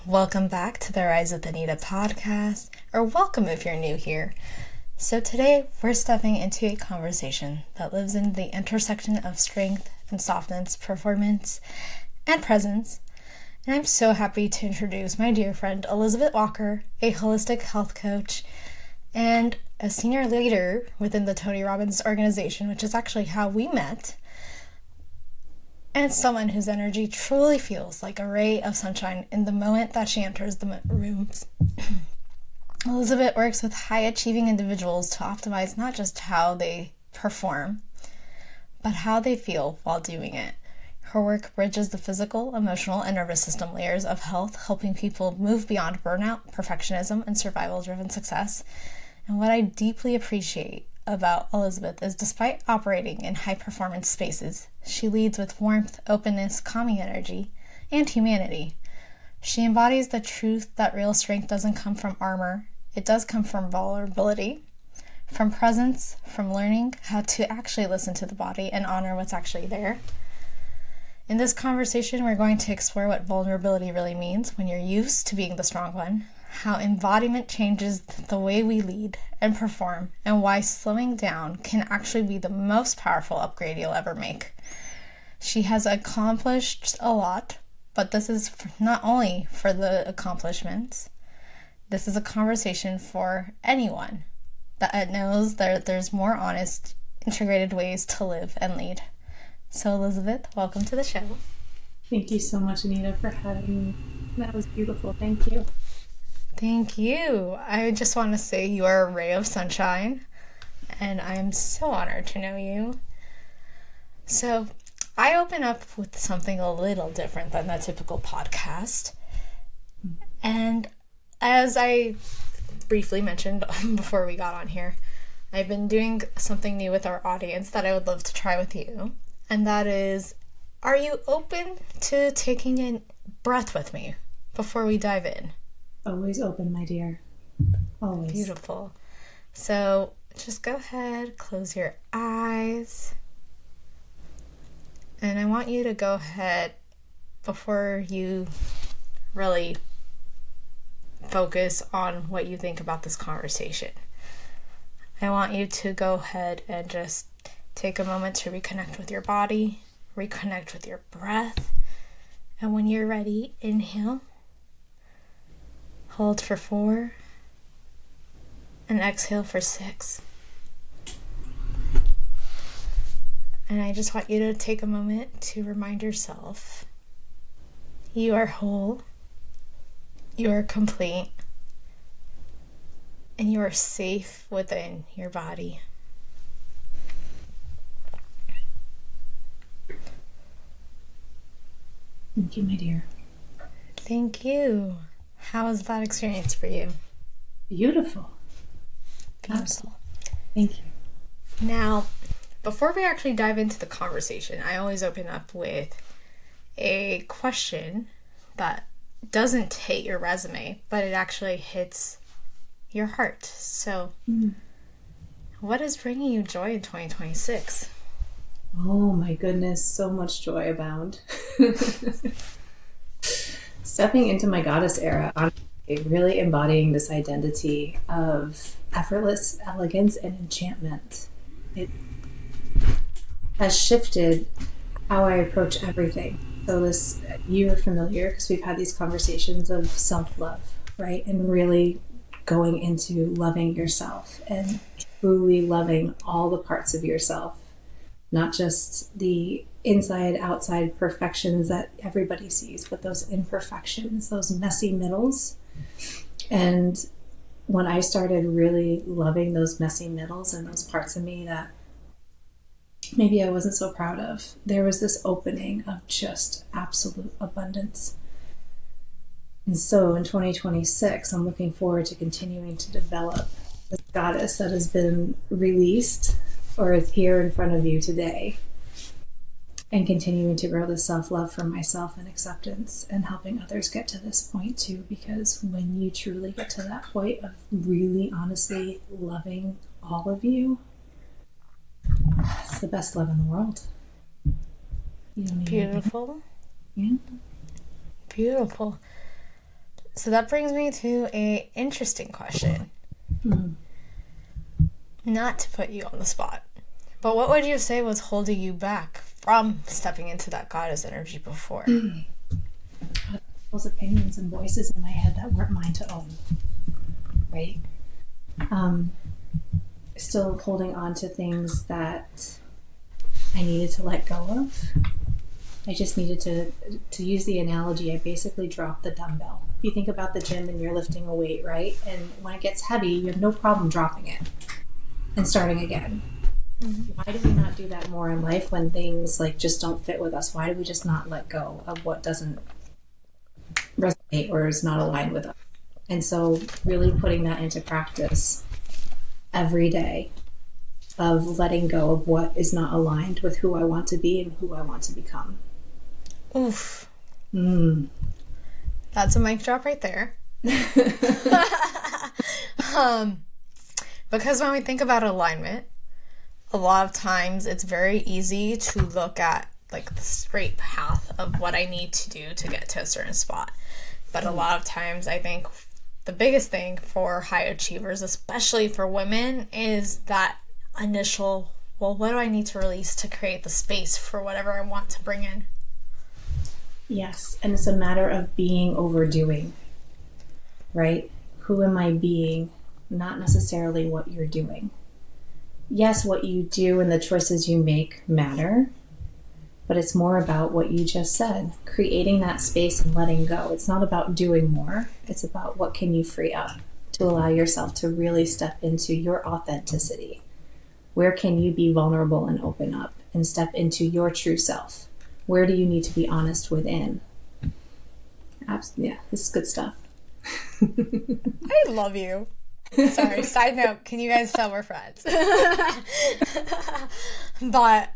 Welcome back to the Rise with Anita Podcast, or welcome if you're new here. So today we're stepping into a conversation that lives in the intersection of strength and softness, performance and presence. And I'm so happy to introduce my dear friend Elizabeth Walker, a holistic health coach and a senior leader within the Tony Robbins organization, which is actually how we met. And someone whose energy truly feels like a ray of sunshine in the moment that she enters the rooms. Elizabeth works with high-achieving individuals to optimize not just how they perform, but how they feel while doing it. Her work bridges the physical, emotional, and nervous system layers of health, helping people move beyond burnout, perfectionism, and survival-driven success. And what I deeply appreciate about Elizabeth is despite operating in high-performance spaces, she leads with warmth, openness, calming energy, and humanity. She embodies the truth that real strength doesn't come from armor. It does come from vulnerability, from presence, from learning how to actually listen to the body and honor what's actually there. In this conversation, we're going to explore what vulnerability really means when you're used to being the strong one, how embodiment changes the way we lead and perform, and why slowing down can actually be the most powerful upgrade you'll ever make. She has accomplished a lot, but this is not only for the accomplishments. This is a conversation for anyone that knows that there's more honest, integrated ways to live and lead. So Elizabeth, welcome to the show. Thank you so much, Anita, for having me. That was beautiful. Thank you. Thank you. I just want to say you are a ray of sunshine, and I'm so honored to know you. So, I open up with something a little different than the typical podcast. And as I briefly mentioned before we got on here, I've been doing something new with our audience that I would love to try with you. And that is, are you open to taking a breath with me before we dive in? Always open, my dear. Always. Beautiful. So just go ahead, close your eyes. And I want you to go ahead, before you really focus on what you think about this conversation, I want you to go ahead and just take a moment to reconnect with your body, reconnect with your breath. And when you're ready, inhale. Hold for 4, and exhale for 6. And I just want you to take a moment to remind yourself you are whole, you are complete, and you are safe within your body. Thank you, my dear. Thank you. How was that experience for you? Beautiful. Beautiful. Thank you. Now, before we actually dive into the conversation, I always open up with a question that doesn't hit your resume, but it actually hits your heart. So, What is bringing you joy in 2026? Oh my goodness, so much joy abound. Stepping into my goddess era, honestly, really embodying this identity of effortless elegance and enchantment. It has shifted how I approach everything. So this, you're familiar because we've had these conversations of self-love, right? And really going into loving yourself and truly loving all the parts of yourself, not just the inside, outside perfections that everybody sees, but those imperfections, those messy middles. And when I started really loving those messy middles and those parts of me that maybe I wasn't so proud of, there was this opening of just absolute abundance. And so in 2026, I'm looking forward to continuing to develop this goddess that has been released or is here in front of you today, and continuing to grow the self-love for myself and acceptance and helping others get to this point too, because when you truly get to that point of really honestly loving all of you, it's the best love in the world. Beautiful. Yeah. Beautiful. So that brings me to a interesting question. Not to put you on the spot, but what would you say was holding you back from stepping into that goddess energy before? Those opinions and voices in my head that weren't mine to own, right? Still holding on to things that I needed to let go of. I just needed to use the analogy, I basically dropped the dumbbell. If you think about the gym and you're lifting a weight, right? And when it gets heavy, you have no problem dropping it and starting again. Why do we not do that more in life when things like just don't fit with us? Why do we just not let go of what doesn't resonate or is not aligned with us? And so really putting that into practice every day of letting go of what is not aligned with who I want to be and who I want to become. Oof. That's a mic drop right there. Because when we think about alignment, a lot of times it's very easy to look at like the straight path of what I need to do to get to a certain spot. But a lot of times I think the biggest thing for high achievers, especially for women, is that initial, well, what do I need to release to create the space for whatever I want to bring in? Yes, and it's a matter of being overdoing, right? Who am I being? Not necessarily what you're doing. Yes, what you do and the choices you make matter, but it's more about what you just said, creating that space and letting go. It's not about doing more. It's about what can you free up to allow yourself to really step into your authenticity. Where can you be vulnerable and open up and step into your true self? Where do you need to be honest within? Yeah, this is good stuff. I love you. Sorry, side note, can you guys tell we're friends? But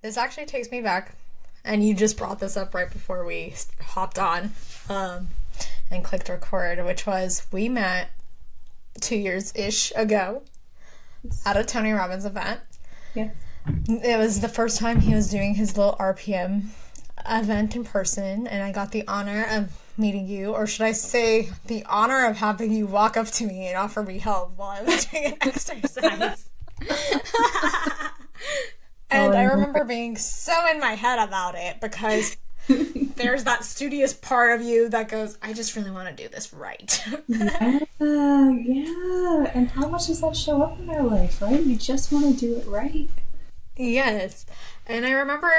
this actually takes me back, and you just brought this up right before we hopped on and clicked record, which was we met 2 years-ish ago at a Tony Robbins event. Yes. It was the first time he was doing his little RPM event in person, and I got the honor of meeting you, or should I say the honor of having you walk up to me and offer me help while I was doing an exercise. And I remember being so in my head about it because there's that studious part of you that goes, I just really want to do this right. Yeah. And how much does that show up in our life, right? You just want to do it right. Yes. And I remember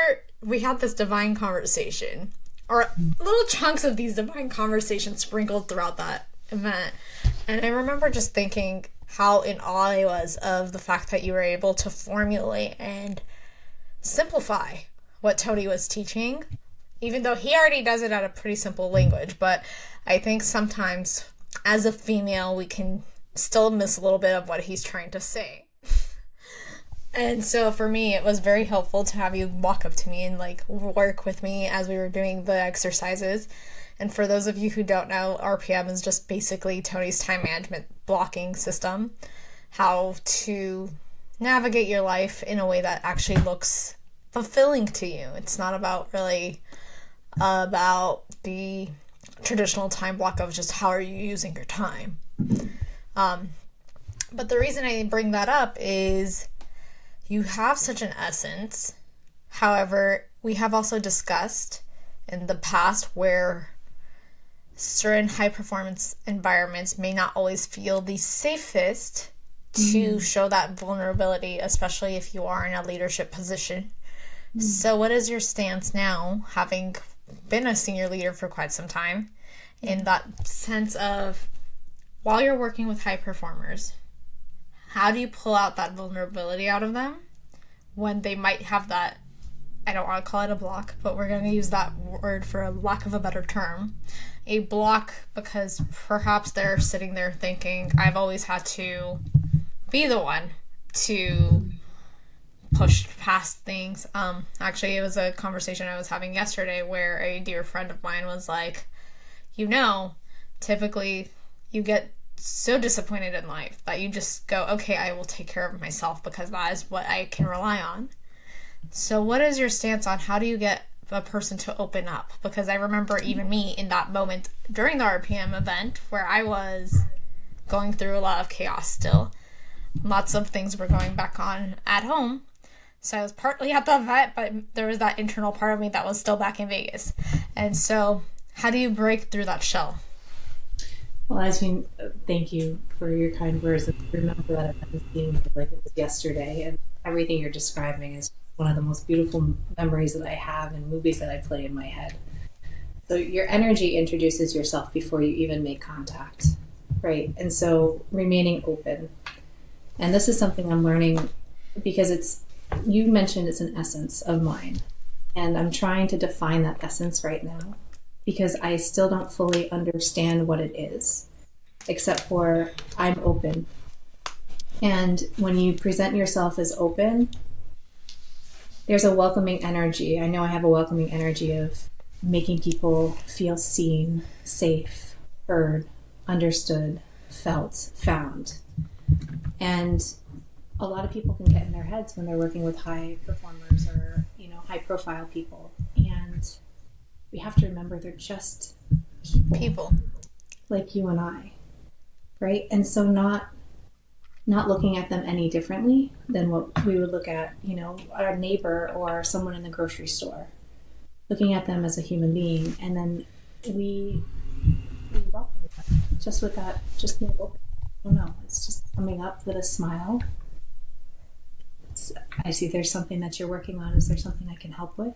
we had this divine conversation, or little chunks of these divine conversations sprinkled throughout that event. And I remember just thinking how in awe I was of the fact that you were able to formulate and simplify what Tony was teaching, even though he already does it at a pretty simple language. But I think sometimes as a female, we can still miss a little bit of what he's trying to say. And so for me, it was very helpful to have you walk up to me and like work with me as we were doing the exercises. And for those of you who don't know, RPM is just basically Tony's time management blocking system, how to navigate your life in a way that actually looks fulfilling to you. It's not about really about the traditional time block of just how are you using your time. But the reason I bring that up is you have such an essence. However, we have also discussed in the past where certain high performance environments may not always feel the safest to show that vulnerability, especially if you are in a leadership position. So what is your stance now, having been a senior leader for quite some time, in that sense of while you're working with high performers, how do you pull out that vulnerability out of them when they might have that, I don't want to call it a block, but we're going to use that word for a lack of a better term, a block, because perhaps they're sitting there thinking, I've always had to be the one to push past things. Actually, it was a conversation I was having yesterday where a dear friend of mine was like, typically you get so disappointed in life that you just go, okay, I will take care of myself because that is what I can rely on. So what is your stance on how do you get a person to open up, because I remember even me in that moment during the RPM event where I was going through a lot of chaos still. Lots of things were going back on at home. So I was partly at the event, but there was that internal part of me that was still back in Vegas. And so how do you break through that shell? Well, thank you for your kind words. And remember that event being like it was yesterday, and everything you're describing is one of the most beautiful memories that I have and movies that I play in my head. So your energy introduces yourself before you even make contact, right? And so remaining open. And this is something I'm learning because you mentioned it's an essence of mine. And I'm trying to define that essence right now because I still don't fully understand what it is, except for I'm open. And when you present yourself as open, there's a welcoming energy. I know I have a welcoming energy of making people feel seen, safe, heard, understood, felt, found. And a lot of people can get in their heads when they're working with high performers or, high profile people. And we have to remember they're just people like you and I, right? And so not looking at them any differently than what we would look at, our neighbor or someone in the grocery store, looking at them as a human being. And then we welcome them just with that, just being open. I don't know, it's just coming up with a smile. I see there's something that you're working on. Is there something I can help with?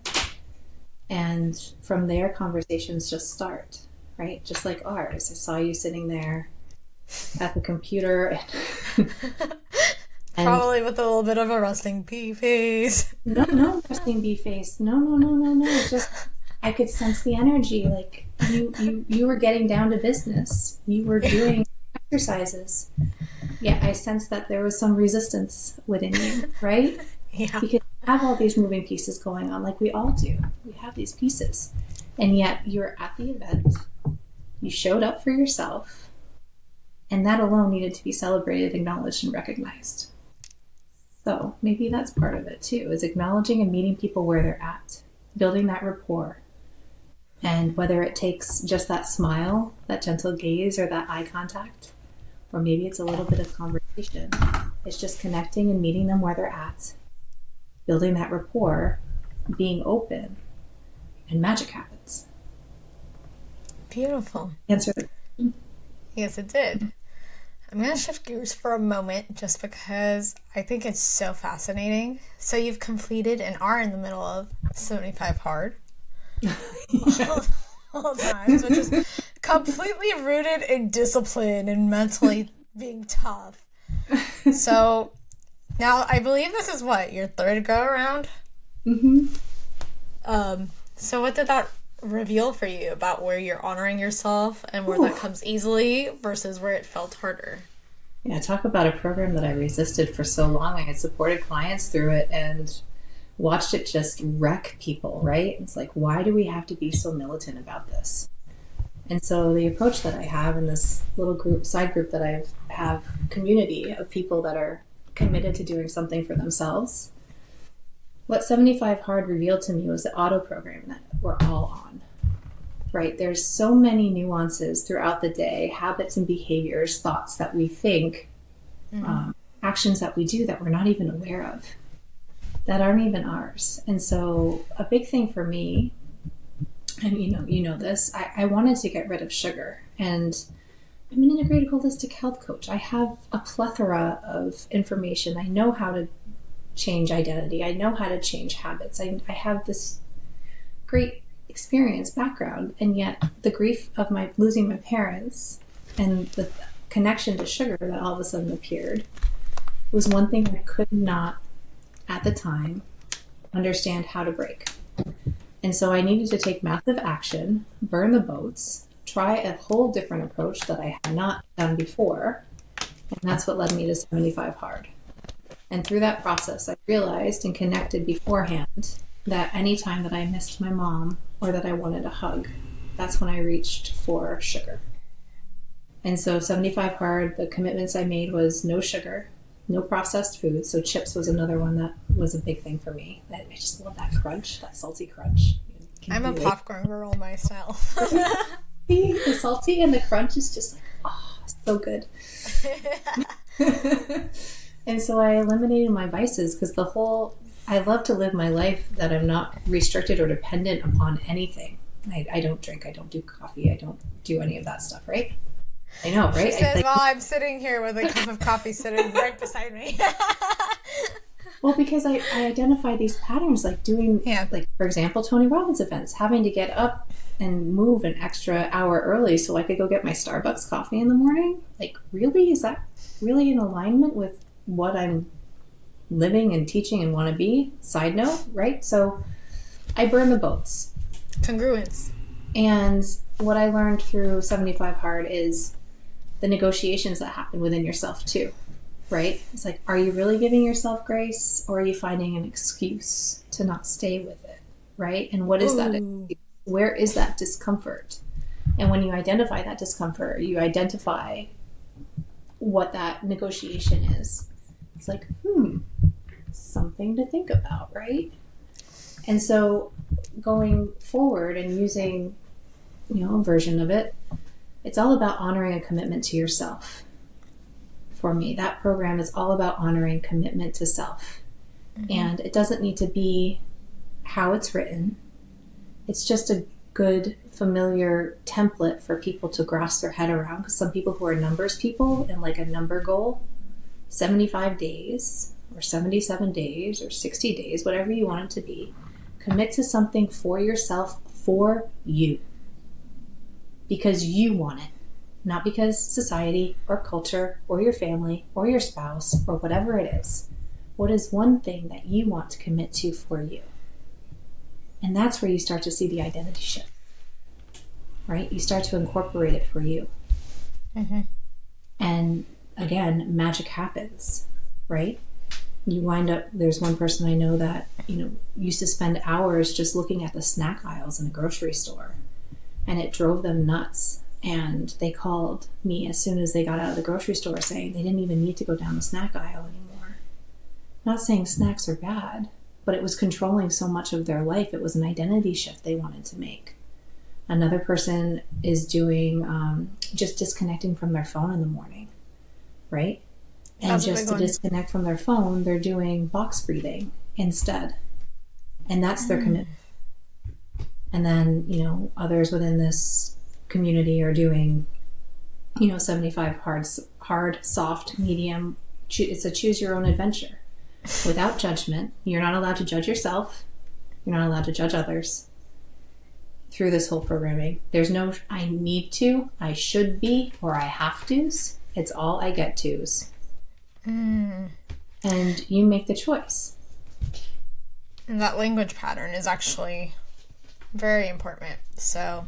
And from there, conversations just start, right? Just like ours. I saw you sitting there at the computer. And probably with a little bit of a resting bee face. No resting bee face. No. Just, I could sense the energy. Like you were getting down to business. You were doing exercises. Yeah, I sensed that there was some resistance within you, right? Yeah. Because you have all these moving pieces going on, like we all do. We have these pieces. And yet you're at the event. You showed up for yourself. And that alone needed to be celebrated, acknowledged, and recognized. So maybe that's part of it too, is acknowledging and meeting people where they're at, building that rapport. And whether it takes just that smile, that gentle gaze, or that eye contact, or maybe it's a little bit of conversation. It's just connecting and meeting them where they're at, building that rapport, being open, and magic happens. Beautiful. Answer the question. Yes, it did. I'm going to shift gears for a moment just because I think it's so fascinating. So you've completed and are in the middle of 75 Hard. All times, which is completely rooted in discipline and mentally being tough. So now I believe this is your third go around? Mm-hmm. So what did that reveal for you about where you're honoring yourself and where that comes easily versus where it felt harder? Yeah, talk about a program that I resisted for so long. I had supported clients through it and watched it just wreck people, right? It's like, why do we have to be so militant about this? And so the approach that I have in this little side group that I have community of people that are committed to doing something for themselves. What 75 Hard revealed to me was the auto program that we're all on, right? There's so many nuances throughout the day, habits and behaviors, thoughts that we think, actions that we do that we're not even aware of, that aren't even ours. And so a big thing for me, and you know this, I wanted to get rid of sugar. And I'm an integrated holistic health coach. I have a plethora of information. I know how to change identity. I know how to change habits. I have this great experience background, and yet the grief of losing my parents and the connection to sugar that all of a sudden appeared was one thing I could not at the time understand how to break. And so I needed to take massive action, burn the boats, try a whole different approach that I had not done before. And that's what led me to 75 Hard. And through that process, I realized and connected beforehand that anytime that I missed my mom or that I wanted a hug, that's when I reached for sugar. And so 75 Hard, the commitments I made was no sugar, no processed food. So chips was another one that was a big thing for me. I just love that crunch, that salty crunch. I'm a popcorn girl myself. The salty and the crunch is just like, oh, so good. And so I eliminated my vices because I love to live my life that I'm not restricted or dependent upon anything. I don't drink, I don't do coffee, I don't do any of that stuff, right? I know, right? She says, well, I'm sitting here with a cup of coffee sitting right beside me. Well, because I identify these patterns, like doing, like, for example, Tony Robbins events, having to get up and move an extra hour early so I could go get my Starbucks coffee in the morning. Like, really? Is that really in alignment with what I'm living and teaching and want to be? Side note, right? So I burn the boats. Congruence. And what I learned through 75 Hard is the negotiations that happen within yourself too, right? It's like, are you really giving yourself grace, or are you finding an excuse to not stay with it, right? And what is that? Where is that discomfort? And when you identify that discomfort, you identify what that negotiation is. It's like, something to think about, right? And so going forward and using, a version of it, it's all about honoring a commitment to yourself. For me, that program is all about honoring commitment to self. Mm-hmm. And it doesn't need to be how it's written. It's just a good, familiar template for people to grasp their head around. Because some people who are numbers people and like a number goal, 75 days or 77 days or 60 days, whatever you want it to be, commit to something for yourself, for you. Because you want it. Not because society or culture or your family or your spouse or whatever it is. What is one thing that you want to commit to for you? And that's where you start to see the identity shift, right? You start to incorporate it for you. Mm-hmm. And again, magic happens, right? You wind up, there's one person I know that, used to spend hours just looking at the snack aisles in a grocery store, and it drove them nuts. And they called me as soon as they got out of the grocery store saying they didn't even need to go down the snack aisle anymore. Not saying snacks are bad, but it was controlling so much of their life. It was an identity shift they wanted to make. Another person is doing just disconnecting from their phone in the morning, right? And just to disconnect from their phone, they're doing box breathing instead. And that's their commitment. And then, others within this community are doing, 75 hard, soft, medium. It's a choose your own adventure without judgment. You're not allowed to judge yourself. You're not allowed to judge others through this whole programming. There's no, I need to, I should be, or I have to's. It's all I get to's. And you make the choice. And that language pattern is actually very important. So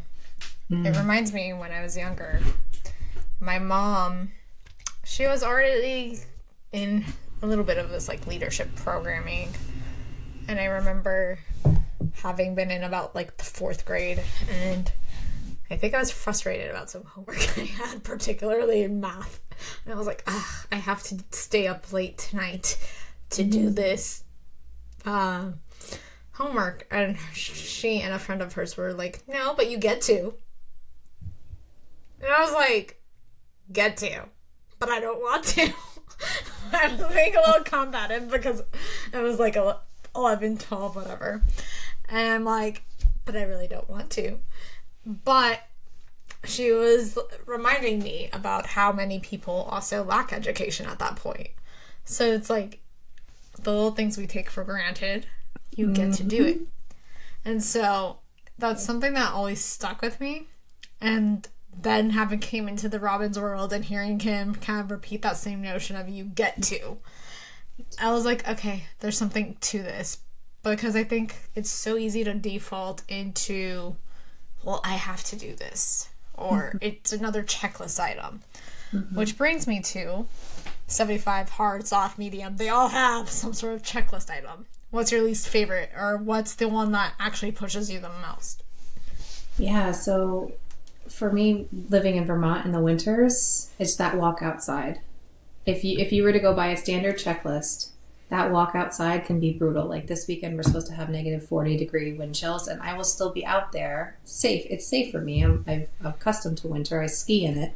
it reminds me when I was younger, my mom, she was already in a little bit of this like leadership programming. And I remember having been in about like the 4th grade, and I think I was frustrated about some homework I had, particularly in math. And I was like, I have to stay up late tonight to do this homework. And she and a friend of hers were like, no, but you get to. And I was like, get to, but I don't want to. I was being a little combative because I was like 11, 12, whatever. And I'm like, but I really don't want to. But she was reminding me about how many people also lack education at that point. So it's like the little things we take for granted, you get to do it. And so that's something that always stuck with me. And then having came into the Robbins world and hearing him kind of repeat that same notion of you get to, I was like, okay, there's something to this. Because I think it's so easy to default into, well, I have to do this. Or it's another checklist item. Which brings me to 75 hard, soft, medium. They all have some sort of checklist item. What's your least favorite? Or what's the one that actually pushes you the most? Yeah, so for me, living in Vermont in the winters, it's that walk outside. If you were to go by a standard checklist, that walk outside can be brutal. Like this weekend, we're supposed to have negative 40-degree wind chills, and I will still be out there safe. It's safe for me. I'm accustomed to winter. I ski in it.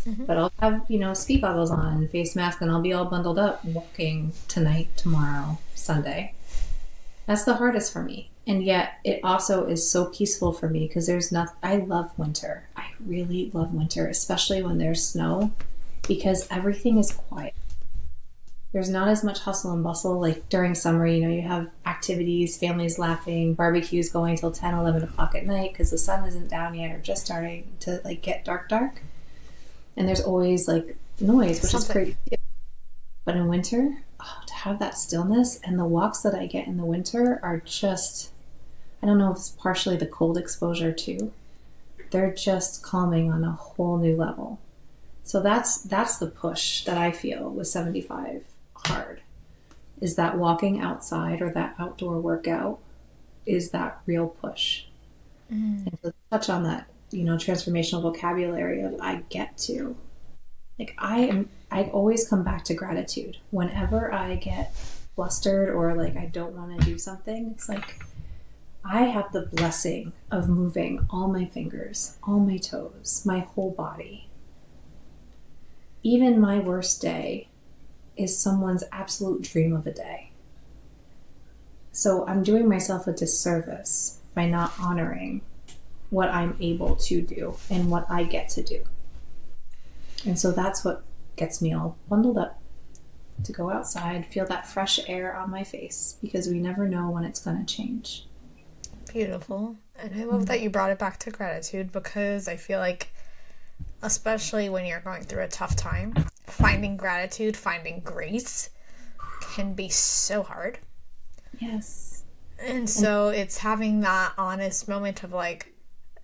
Mm-hmm. But I'll have, ski goggles on, face mask, and I'll be all bundled up walking tonight, tomorrow, Sunday. That's the hardest for me. And yet it also is so peaceful for me because I love winter. I really love winter, especially when there's snow, because everything is quiet. There's not as much hustle and bustle. Like during summer, you have activities, families laughing, barbecues going till 10, 11 o'clock at night because the sun isn't down yet or just starting to like get dark. And there's always like noise, which is crazy. But in winter, to have that stillness, and the walks that I get in the winter are just, I don't know if it's partially the cold exposure too. They're just calming on a whole new level. So that's the push that I feel with 75 hard, is that walking outside or that outdoor workout is that real push. Mm. And to touch on that, transformational vocabulary of I get to. Like I always come back to gratitude. Whenever I get flustered or like I don't want to do something, it's like I have the blessing of moving all my fingers, all my toes, my whole body. Even my worst day is someone's absolute dream of a day. So I'm doing myself a disservice by not honoring what I'm able to do and what I get to do. And so that's what gets me all bundled up to go outside, feel that fresh air on my face, because we never know when it's going to change. Beautiful. And I love that you brought it back to gratitude, because I feel like, especially when you're going through a tough time, finding gratitude, finding grace can be so hard. Yes. And so it's having that honest moment of like,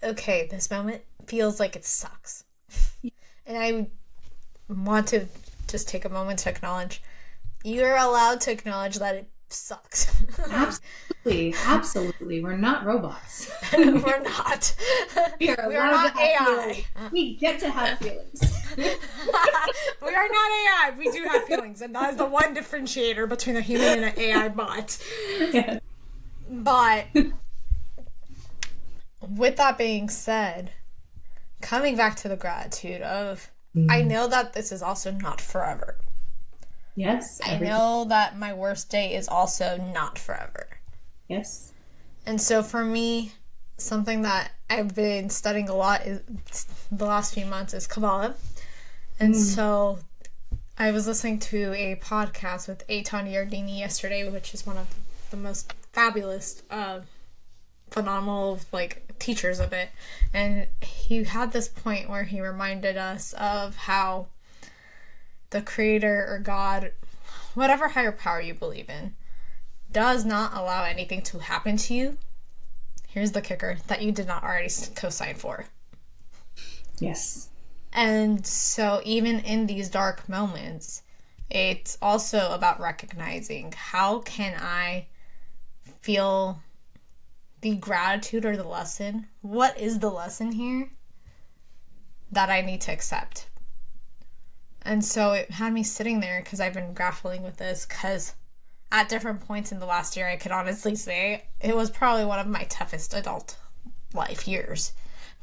okay, this moment feels like it sucks. And I want to just take a moment to acknowledge you're allowed to acknowledge that it sucks. Absolutely. We're not robots. We're not. We are not AI. We get to have feelings. We are not AI. We do have feelings, and that is the one differentiator between a human and an AI bot. Yes. But with that being said, coming back to the gratitude of, I know that this is also not forever. Yes. I know that my worst day is also not forever. Yes. And so for me, something that I've been studying a lot is the last few months is Kabbalah. And so I was listening to a podcast with Tony Robbins yesterday, which is one of the most fabulous, phenomenal teachers of it. And he had this point where he reminded us of how the creator or God, whatever higher power you believe in, does not allow anything to happen to you. Here's the kicker, that you did not already co-sign for. Yes. And so even in these dark moments, it's also about recognizing, how can I feel the gratitude or the lesson? What is the lesson here that I need to accept? And so it had me sitting there, because I've been grappling with this, because at different points in the last year, I could honestly say it was probably one of my toughest adult life years.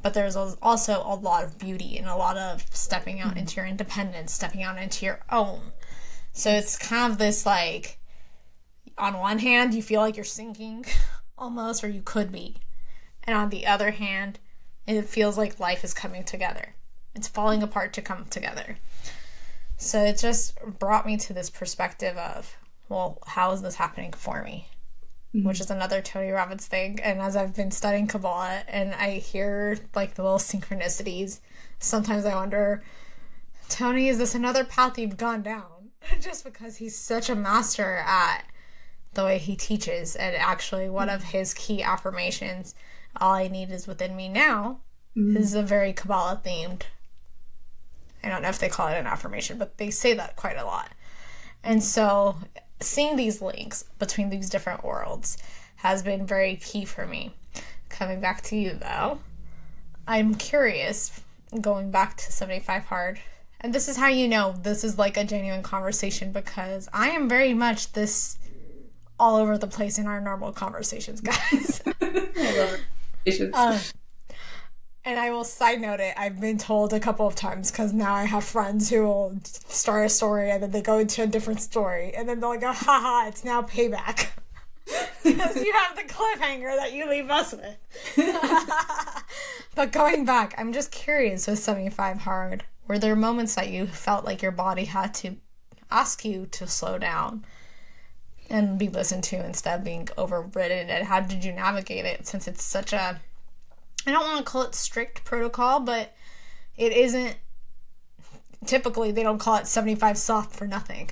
But there's also a lot of beauty and a lot of stepping out into your independence, stepping out into your own. So it's kind of this on one hand, you feel like you're sinking almost, or you could be. And on the other hand, it feels like life is coming together. It's falling apart to come together. So it just brought me to this perspective of, well, how is this happening for me? Which is another Tony Robbins thing. And as I've been studying Kabbalah and I hear the little synchronicities, sometimes I wonder, Tony, is this another path you've gone down? Just because he's such a master at the way he teaches. And actually one of his key affirmations, all I need is within me now, is a very Kabbalah themed. I don't know if they call it an affirmation, but they say that quite a lot. And so seeing these links between these different worlds has been very key for me. Coming back to you though, I'm curious, going back to 75 Hard And this is how you know this is like a genuine conversation, because I am very much this all over the place in our normal conversations, guys. I love it. And I will side note it. I've been told a couple of times, because now I have friends who will start a story and then they go into a different story. And then they'll go, haha, it's now payback. Because you have the cliffhanger that you leave us with. But going back, I'm just curious with 75 Hard. Were there moments that you felt like your body had to ask you to slow down and be listened to instead of being overridden? And how did you navigate it, since it's such a, I don't want to call it strict protocol, but it isn't, typically they don't call it 75 soft for nothing.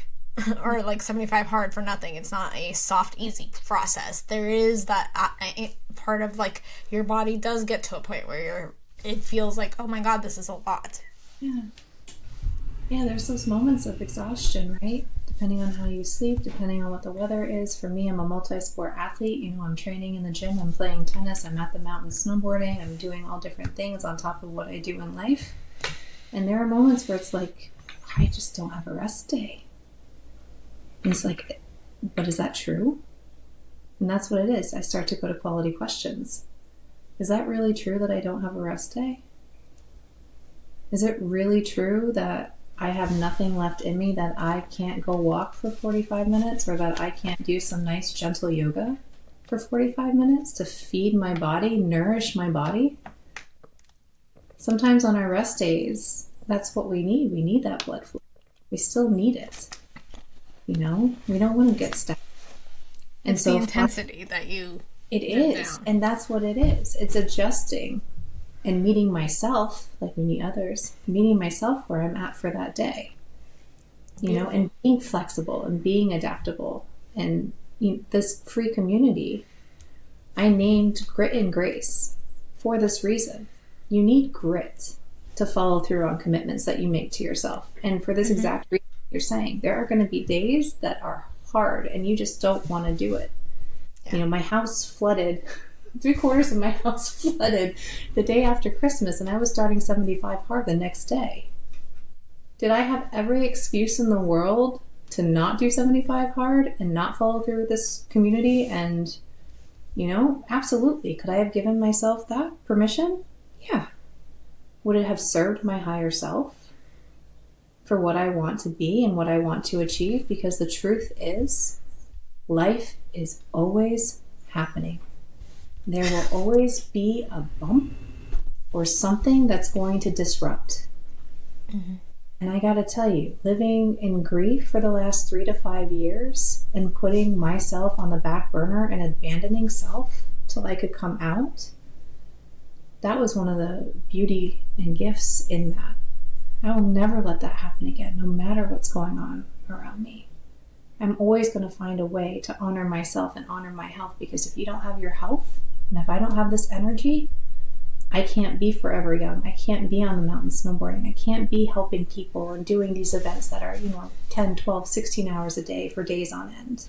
Or like 75 hard for nothing. It's not a soft, easy process. There is that part of like your body does get to a point where it feels like, oh my God, this is a lot. Yeah. Yeah, there's those moments of exhaustion, right? Depending on how you sleep, depending on what the weather is. For me, I'm a multi-sport athlete. You know, I'm training in the gym, I'm playing tennis, I'm at the mountain snowboarding, I'm doing all different things on top of what I do in life. And there are moments where it's like, I just don't have a rest day. And it's like, but is that true? And that's what it is. I start to go to quality questions. Is that really true that I don't have a rest day? Is it really true that I have nothing left in me, that I can't go walk for 45 minutes, or that I can't do some nice gentle yoga for 45 minutes to feed my body, nourish my body? Sometimes on our rest days, that's what we need. We need that blood flow. We still need it. You know, we don't want to get stuck. And it's so the intensity that you... It is. Down. And that's what it is. It's adjusting and meeting myself, like we meet others, meeting myself where I'm at for that day. You know, and being flexible and being adaptable. And this free community, I named Grit and Grace for this reason. You need grit to follow through on commitments that you make to yourself. And for this exact reason, you're saying there are going to be days that are hard and you just don't want to do it. Yeah. You know, my house flooded, 3/4 of my house flooded the day after Christmas, and I was starting 75 hard the next day. Did I have every excuse in the world to not do 75 hard and not follow through with this community? And, you know, absolutely. Could I have given myself that permission? Yeah. Would it have served my higher self for what I want to be and what I want to achieve? Because the truth is, life is always happening. There will always be a bump or something that's going to disrupt. Mm-hmm. And I got to tell you, living in grief for the last 3 to 5 years and putting myself on the back burner and abandoning self till I could come out, that was one of the beauty and gifts in that. I will never let that happen again, no matter what's going on around me. I'm always going to find a way to honor myself and honor my health, because if you don't have your health, and if I don't have this energy, I can't be forever young. I can't be on the mountain snowboarding. I can't be helping people and doing these events that are, 10, 12, 16 hours a day for days on end.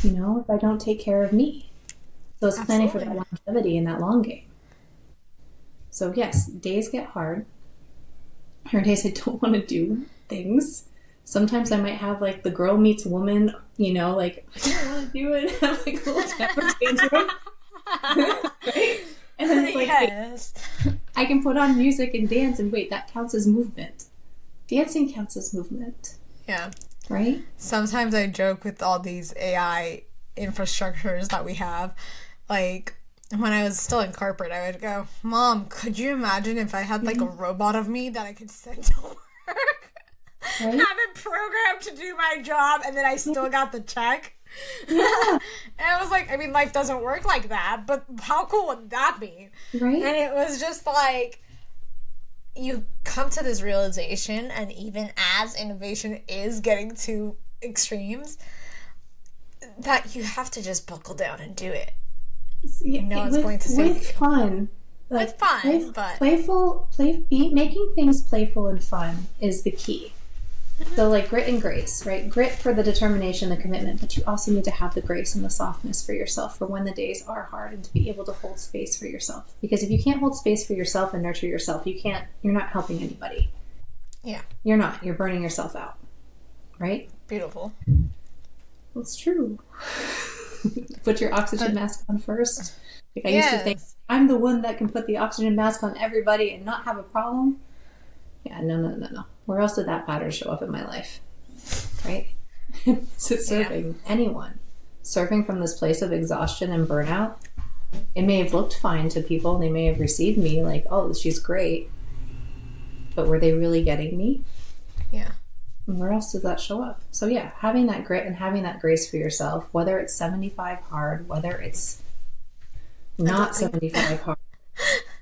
If I don't take care of me. So it's planning for that longevity and that long game. So yes, days get hard. There are days I don't want to do things. Sometimes I might have like the girl meets woman, I don't want to do it. Have like a little temper tantrum. Right? And then it's like, yes. I can put on music and dance, and wait, that counts as movement. Dancing counts as movement. Yeah. Right? Sometimes I joke with all these AI infrastructures that we have. Like, when I was still in corporate, I would go, Mom, could you imagine if I had like a robot of me that I could send to work? Right? Have it programmed to do my job, and then I still got the check. Yeah. And I was like, life doesn't work like that, but how cool would that be? Right. And it was just like, you come to this realization, and even as innovation is getting to extremes, that you have to just buckle down and do it. No one's going to say with fun. With fun, but making things playful and fun is the key. So like grit and grace, right? Grit for the determination, the commitment, but you also need to have the grace and the softness for yourself for when the days are hard, and to be able to hold space for yourself. Because if you can't hold space for yourself and nurture yourself, you're not helping anybody. Yeah. You're not. You're burning yourself out. Right? Beautiful. Well, it's true. Put your oxygen mask on first. Like I used to think, I'm the one that can put the oxygen mask on everybody and not have a problem. Yeah, no. Where else did that pattern show up in my life? Right? So serving anyone, serving from this place of exhaustion and burnout, it may have looked fine to people and they may have received me like, oh, she's great. But were they really getting me? Yeah. And where else does that show up? So yeah, having that grit and having that grace for yourself, whether it's 75 hard, whether it's not 75 hard,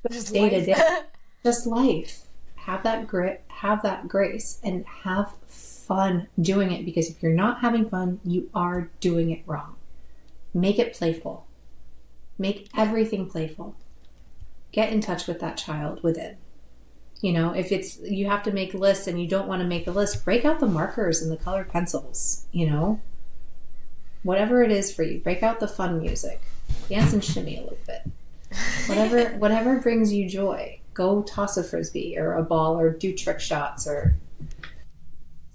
just day to day, just life. Have that grit, have that grace, and have fun doing it, because if you're not having fun, you are doing it wrong. Make it playful. Make everything playful. Get in touch with that child within. You know, if it's, you have to make lists and you don't want to make the list, break out the markers and the colored pencils, you know, whatever it is for you. Break out the fun music, dance and shimmy a little bit, whatever brings you joy. Go toss a frisbee or a ball, or do trick shots, or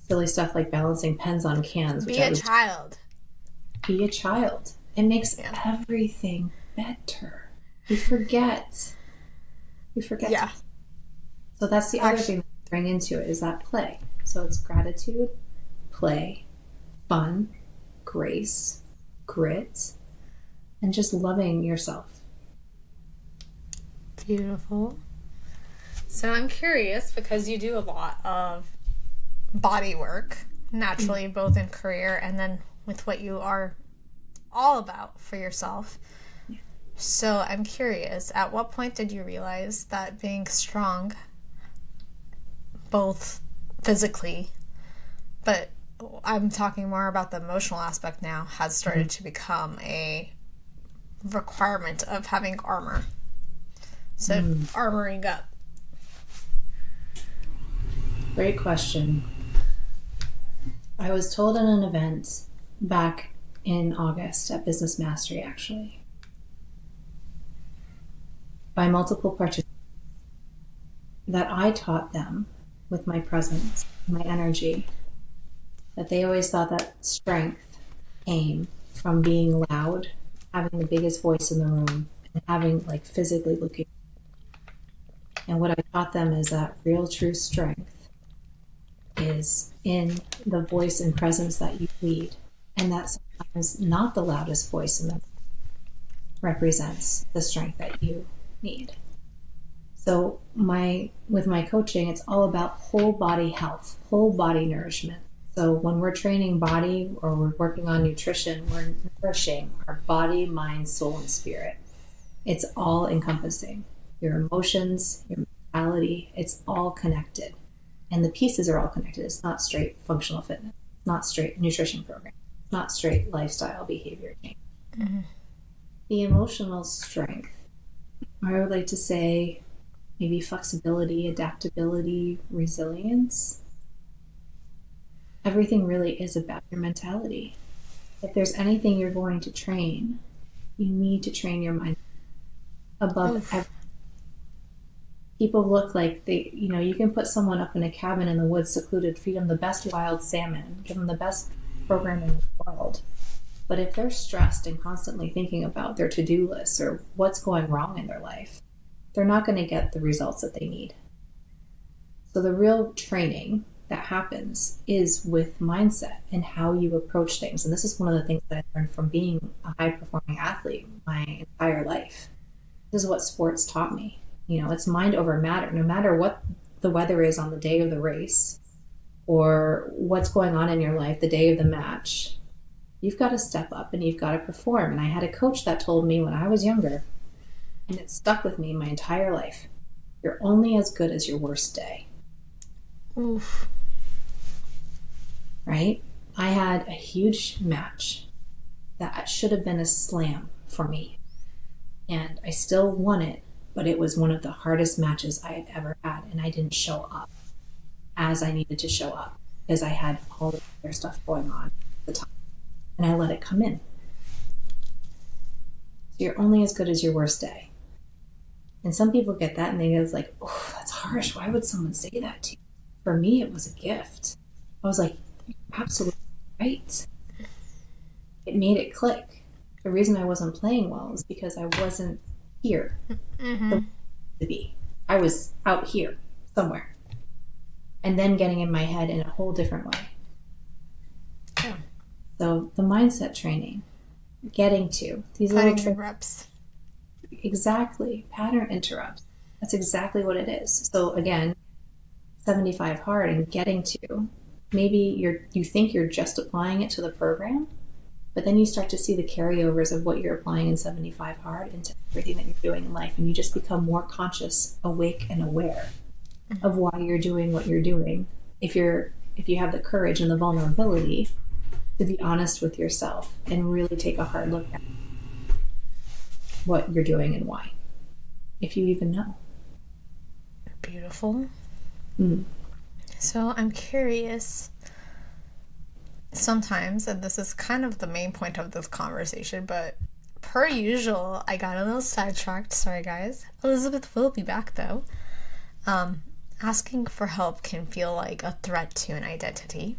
silly stuff like balancing pens on cans. Be a child. Be a child. It makes everything better. You forget. Yeah. So that's the other thing that I bring into it, is that play. So it's gratitude, play, fun, grace, grit, and just loving yourself. Beautiful. So I'm curious, because you do a lot of body work naturally, both in career and then with what you are all about for yourself. So I'm curious, at what point did you realize that being strong, both physically, but I'm talking more about the emotional aspect now, has started to become a requirement of having armor? So armoring up. Great question. I was told in an event back in August at Business Mastery, actually, by multiple participants, that I taught them with my presence, my energy, that they always thought that strength came from being loud, having the biggest voice in the room, and having, like, physically looking. And what I taught them is that real true strength is in the voice and presence that you lead, and that sometimes not the loudest voice in the room represents the strength that you need. So with my coaching, it's all about whole body health, whole body nourishment. So when we're training body or we're working on nutrition, we're nourishing our body, mind, soul, and spirit. It's all encompassing. Your emotions, your mentality, it's all connected. And the pieces are all connected. It's not straight functional fitness. It's not straight nutrition program. It's not straight lifestyle behavior change. Mm-hmm. The emotional strength, I would like to say maybe flexibility, adaptability, resilience. Everything really is about your mentality. If there's anything you're going to train, you need to train your mind above everything. People look like you can put someone up in a cabin in the woods, secluded, feed them the best wild salmon, give them the best program in the world. But if they're stressed and constantly thinking about their to-do lists or what's going wrong in their life, they're not going to get the results that they need. So the real training that happens is with mindset and how you approach things. And this is one of the things that I learned from being a high-performing athlete my entire life. This is what sports taught me. It's mind over matter. No matter what the weather is on the day of the race or what's going on in your life the day of the match, you've got to step up and you've got to perform. And I had a coach that told me when I was younger, and it stuck with me my entire life, you're only as good as your worst day. Oof. Right? I had a huge match that should have been a slam for me. And I still won it. But it was one of the hardest matches I had ever had, and I didn't show up as I needed to show up because I had all the other stuff going on at the time, and I let it come in. So you're only as good as your worst day. And some people get that and they go like, oh, that's harsh. Why would someone say that to you? for me, it was a gift. I was like, you're absolutely right. It made it click. The reason I wasn't playing well is because I wasn't here to be. I was out here somewhere. And then getting in my head in a whole different way. Yeah. So the mindset training, getting to these pattern little interrupts. Exactly. Pattern interrupts. That's exactly what it is. So again, 75 hard and getting to, maybe you think you're just applying it to the program, but then you start to see the carryovers of what you're applying in 75 hard into everything that you're doing in life, and you just become more conscious, awake, and aware of why you're doing what you're doing. If you have the courage and the vulnerability to be honest with yourself and really take a hard look at what you're doing and why, if you even know. Beautiful. So I'm curious, sometimes, and this is kind of the main point of this conversation, but per usual, I got a little sidetracked. Sorry, guys. Elizabeth will be back, though. Asking for help can feel like a threat to an identity.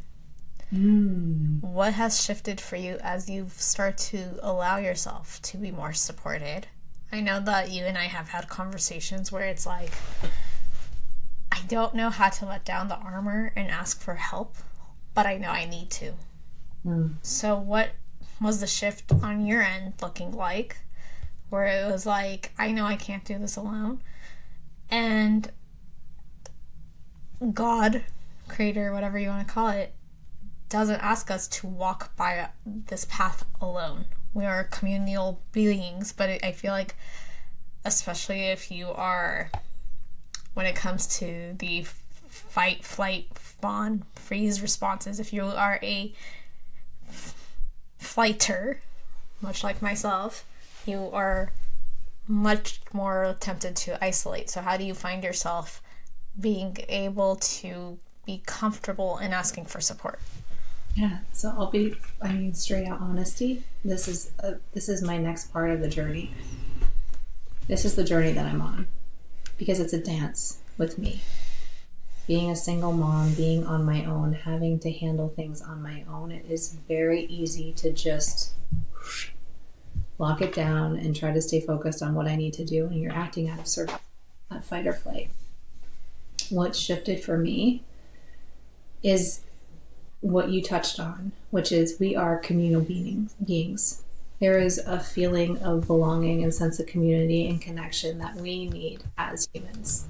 What has shifted for you as you start to allow yourself to be more supported? I know that you and I have had conversations where it's like, I don't know how to let down the armor and ask for help, but I know I need to. So what was the shift on your end looking like, where it was like, I know I can't do this alone, and God, creator, whatever you want to call it, doesn't ask us to walk by this path alone. We are communal beings, but I feel like, especially if you are, when it comes to the fight, flight, fawn, freeze responses, if you are a flighter, much like myself, you are much more tempted to isolate. So how do you find yourself being able to be comfortable in asking for support? Yeah, so I'll be, straight out honesty. This is my next part of the journey. This is the journey that I'm on, because it's a dance with me. Being a single mom, being on my own, having to handle things on my own, it is very easy to just lock it down and try to stay focused on what I need to do, and you're acting out of survival, not fight or flight. What shifted for me is what you touched on, which is we are communal beings. There is a feeling of belonging and sense of community and connection that we need as humans.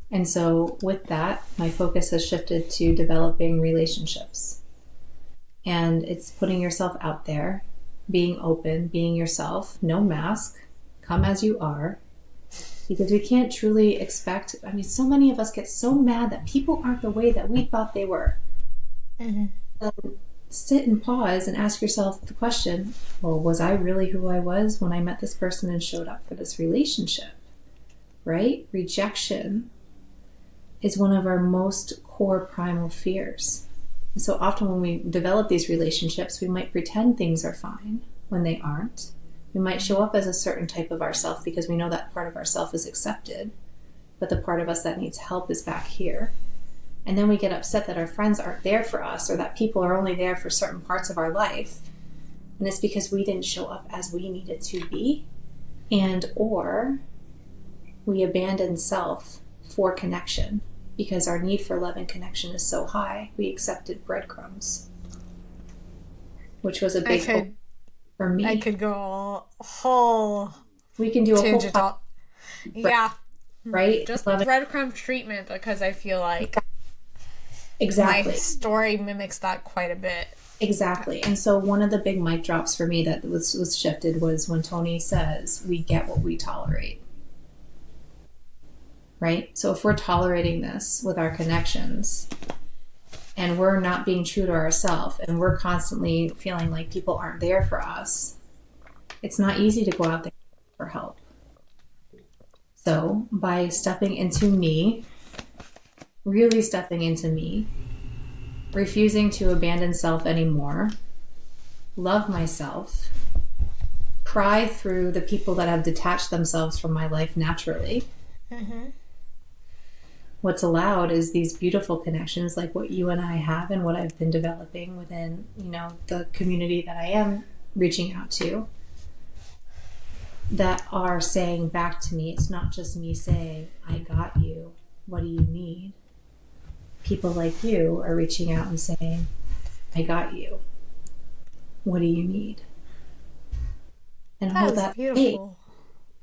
And so with that, my focus has shifted to developing relationships. And it's putting yourself out there, being open, being yourself, no mask, come as you are. Because we can't truly expect, so many of us get so mad that people aren't the way that we thought they were. Sit and pause and ask yourself the question, well, was I really who I was when I met this person and showed up for this relationship? Right? Rejection is one of our most core primal fears. And so often when we develop these relationships, we might pretend things are fine when they aren't. We might show up as a certain type of ourself because we know that part of ourself is accepted, but the part of us that needs help is back here. And then we get upset that our friends aren't there for us, or that people are only there for certain parts of our life. And it's because we didn't show up as we needed to be, or we abandoned self for connection because our need for love and connection is so high. We accepted breadcrumbs, which was a big hope for me. I could go a whole we can do a tangent whole yeah, right? Just breadcrumb treatment, because I feel like exactly my story mimics that quite a bit. Exactly. And so one of the big mic drops for me that was shifted was when Tony says, we get what we tolerate. Right? So if we're tolerating this with our connections and we're not being true to ourselves and we're constantly feeling like people aren't there for us, it's not easy to go out there for help. So by stepping into me, really stepping into me, refusing to abandon self anymore, love myself, cry through the people that have detached themselves from my life naturally, what's allowed is these beautiful connections like what you and I have and what I've been developing within, the community that I am reaching out to, that are saying back to me, it's not just me saying, I got you, what do you need? People like you are reaching out and saying, I got you, what do you need? And hold that space,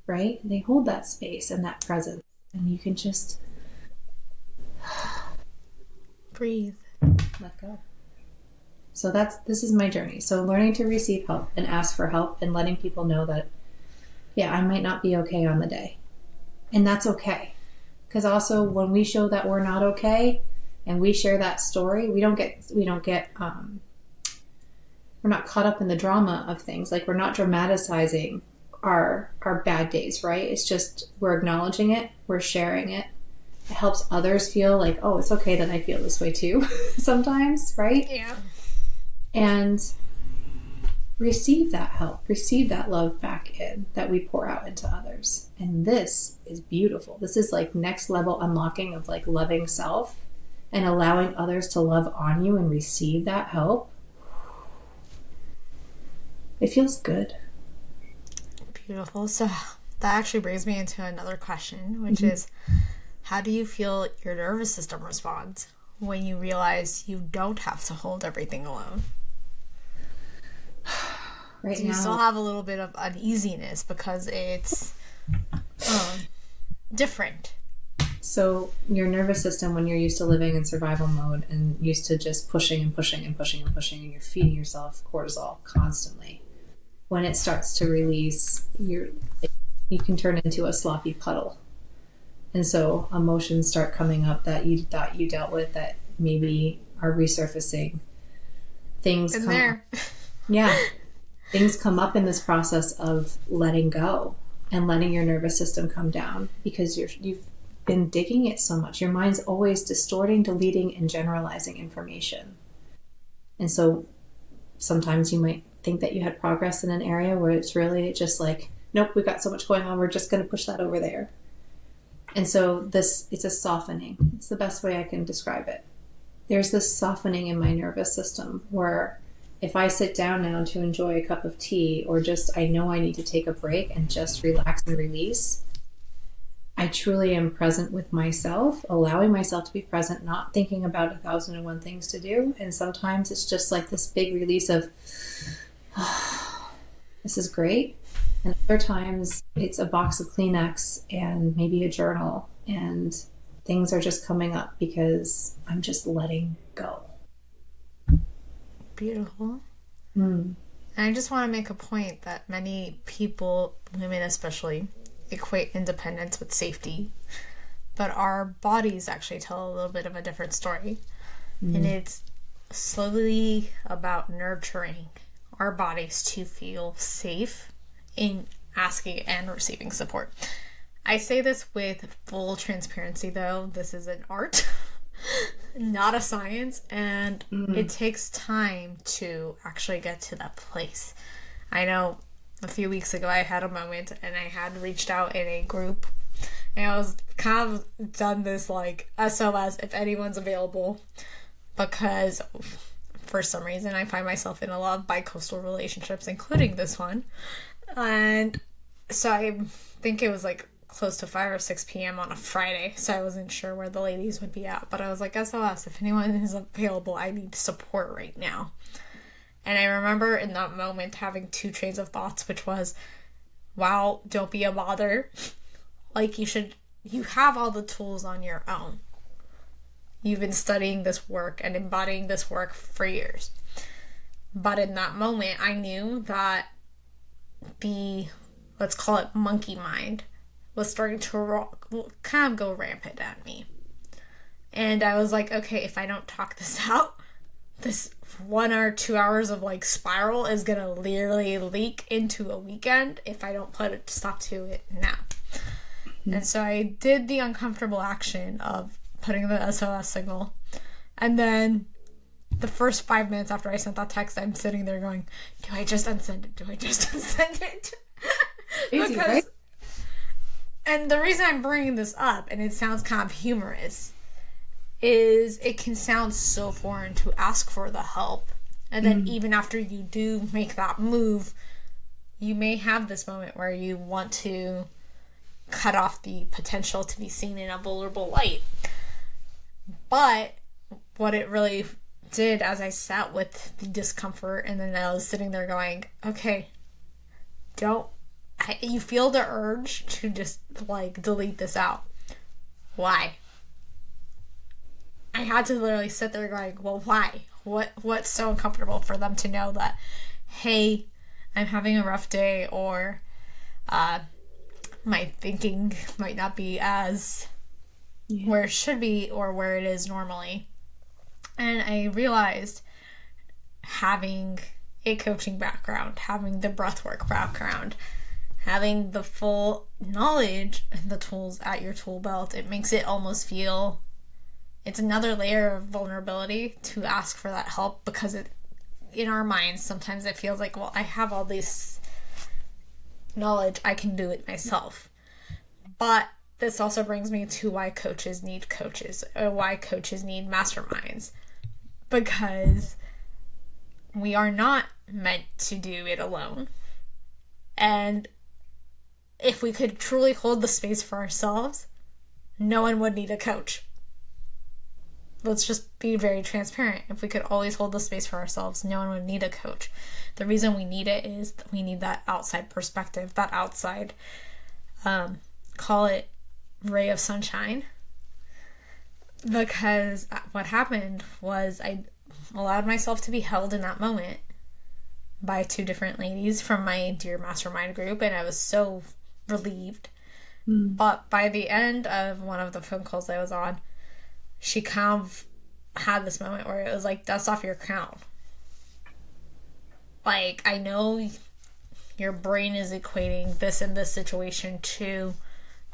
right? They hold that space and that presence, and you can just breathe, let go. So this is my journey. So learning to receive help and ask for help, and letting people know that, yeah, I might not be okay on the day, and that's okay. Because also when we show that we're not okay and we share that story, we're not caught up in the drama of things. Like, we're not dramatizing our bad days, right? It's just, we're acknowledging it, we're sharing it. It helps others feel like, oh, it's okay that I feel this way too sometimes, right? Yeah. And receive that help, receive that love back in that we pour out into others. And this is beautiful. This is like next level unlocking of like loving self and allowing others to love on you and receive that help. It feels good. Beautiful. So that actually brings me into another question, which is, how do you feel your nervous system responds when you realize you don't have to hold everything alone? Do you still have a little bit of uneasiness because it's different? So your nervous system, when you're used to living in survival mode and used to just pushing and pushing and pushing and pushing, and you're feeding yourself cortisol constantly, when it starts to release, you can turn into a sloppy puddle. And so emotions start coming up that you thought you dealt with that maybe are resurfacing. Things come up. Yeah. Things come up in this process of letting go and letting your nervous system come down, because you've been digging it so much. Your mind's always distorting, deleting, and generalizing information. And so sometimes you might think that you had progress in an area where it's really just like, nope, we've got so much going on, we're just going to push that over there. And so it's a softening. It's the best way I can describe it. There's this softening in my nervous system where if I sit down now to enjoy a cup of tea, or just I know I need to take a break and just relax and release, I truly am present with myself, allowing myself to be present, not thinking about 1,001 things to do. And sometimes it's just like this big release of, oh, this is great. And other times it's a box of Kleenex and maybe a journal, and things are just coming up because I'm just letting go. Beautiful. And I just want to make a point that many people, women especially, equate independence with safety, but our bodies actually tell a little bit of a different story. And it's slowly about nurturing our bodies to feel safe in asking and receiving support. I say this with full transparency, though. This is an art, not a science, and it takes time to actually get to that place. I know a few weeks ago I had a moment and I had reached out in a group, and I was kind of done this like SOS if anyone's available, because for some reason I find myself in a lot of bi-coastal relationships, including this one. And so I think it was like close to 5 or 6 p.m. on a Friday, so I wasn't sure where the ladies would be at, but I was like, SOS, if anyone is available, I need support right now. And I remember in that moment having two trains of thoughts, which was, wow, don't be a bother. Like, you have all the tools on your own. You've been studying this work and embodying this work for years. But in that moment, I knew that let's call it monkey mind, was starting to kind of go rampant at me. And I was like, okay, if I don't talk this out, this 1 or 2 hours of like spiral is going to literally leak into a weekend if I don't put a stop to it now. And so I did the uncomfortable action of putting the SOS signal. And then the first 5 minutes after I sent that text, I'm sitting there going, do I just unsend it? Do I just unsend it? Easy, right? And the reason I'm bringing this up, and it sounds kind of humorous, is it can sound so foreign to ask for the help. And then even after you do make that move, you may have this moment where you want to cut off the potential to be seen in a vulnerable light. But what it really did, as I sat with the discomfort, and then I was sitting there going, okay, you feel the urge to just like delete this out. Why? I had to literally sit there going, well, why? What's so uncomfortable for them to know that, hey, I'm having a rough day, or my thinking might not be as where it should be or where it is normally. And I realized, having a coaching background, having the breathwork background, having the full knowledge and the tools at your tool belt, it makes it almost feel it's another layer of vulnerability to ask for that help, because in our minds sometimes it feels like, well, I have all this knowledge, I can do it myself. But this also brings me to why coaches need coaches, or why coaches need masterminds, because we are not meant to do it alone. And if we could truly hold the space for ourselves, no one would need a coach. Let's just be very transparent. If we could always hold the space for ourselves, no one would need a coach. The reason we need it is we need that outside perspective, that outside, call it ray of sunshine. Because what happened was I allowed myself to be held in that moment by two different ladies from my dear mastermind group, and I was so relieved. But by the end of one of the phone calls I was on, she kind of had this moment where it was like, dust off your crown. Like, I know your brain is equating this and this situation to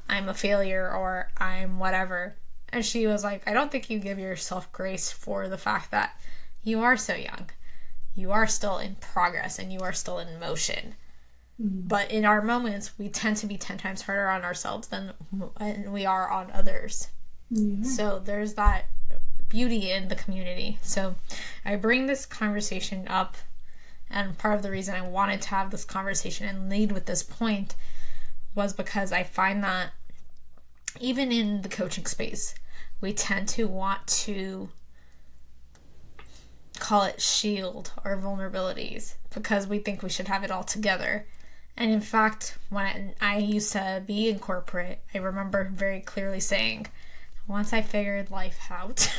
I'm a failure or I'm whatever. And she was like, I don't think you give yourself grace for the fact that you are so young. You are still in progress and you are still in motion. But in our moments, we tend to be 10 times harder on ourselves than we are on others. So there's that beauty in the community. So I bring this conversation up, and part of the reason I wanted to have this conversation and lead with this point was because I find that even in the coaching space, we tend to want to call it shield our vulnerabilities because we think we should have it all together. And in fact, when I used to be in corporate, I remember very clearly saying, once I figured life out,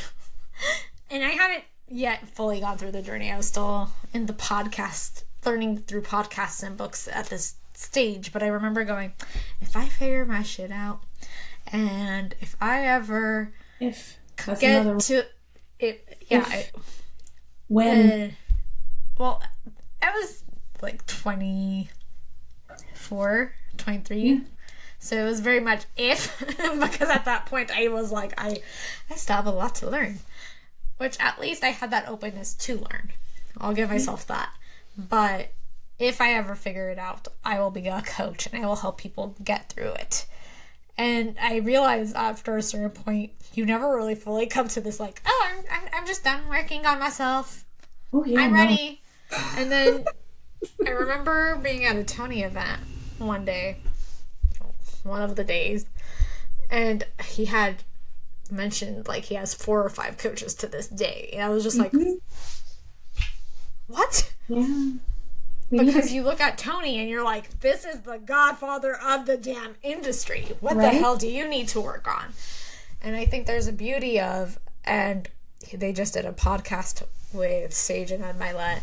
and I haven't yet fully gone through the journey. I was still in the podcast, learning through podcasts and books at this stage. But I remember going, if I figure my shit out, and if I ever get to it, well, I was like 24, 23. So it was very much if, because at that point I was like, I still have a lot to learn, which at least I had that openness to learn. I'll give myself that. But if I ever figure it out, I will be a coach and I will help people get through it. And I realized after a certain point, you never really fully come to this like, oh, I'm just done working on myself. I'm ready. And then I remember being at a Tony event one day, one of the days, and he had mentioned like he has 4 or 5 coaches to this day, and I was just like, what? Because you look at Tony and you're like, this is the godfather of the damn industry. What the hell do you need to work on? And I think there's a beauty of, and they just did a podcast with Sage and Milet,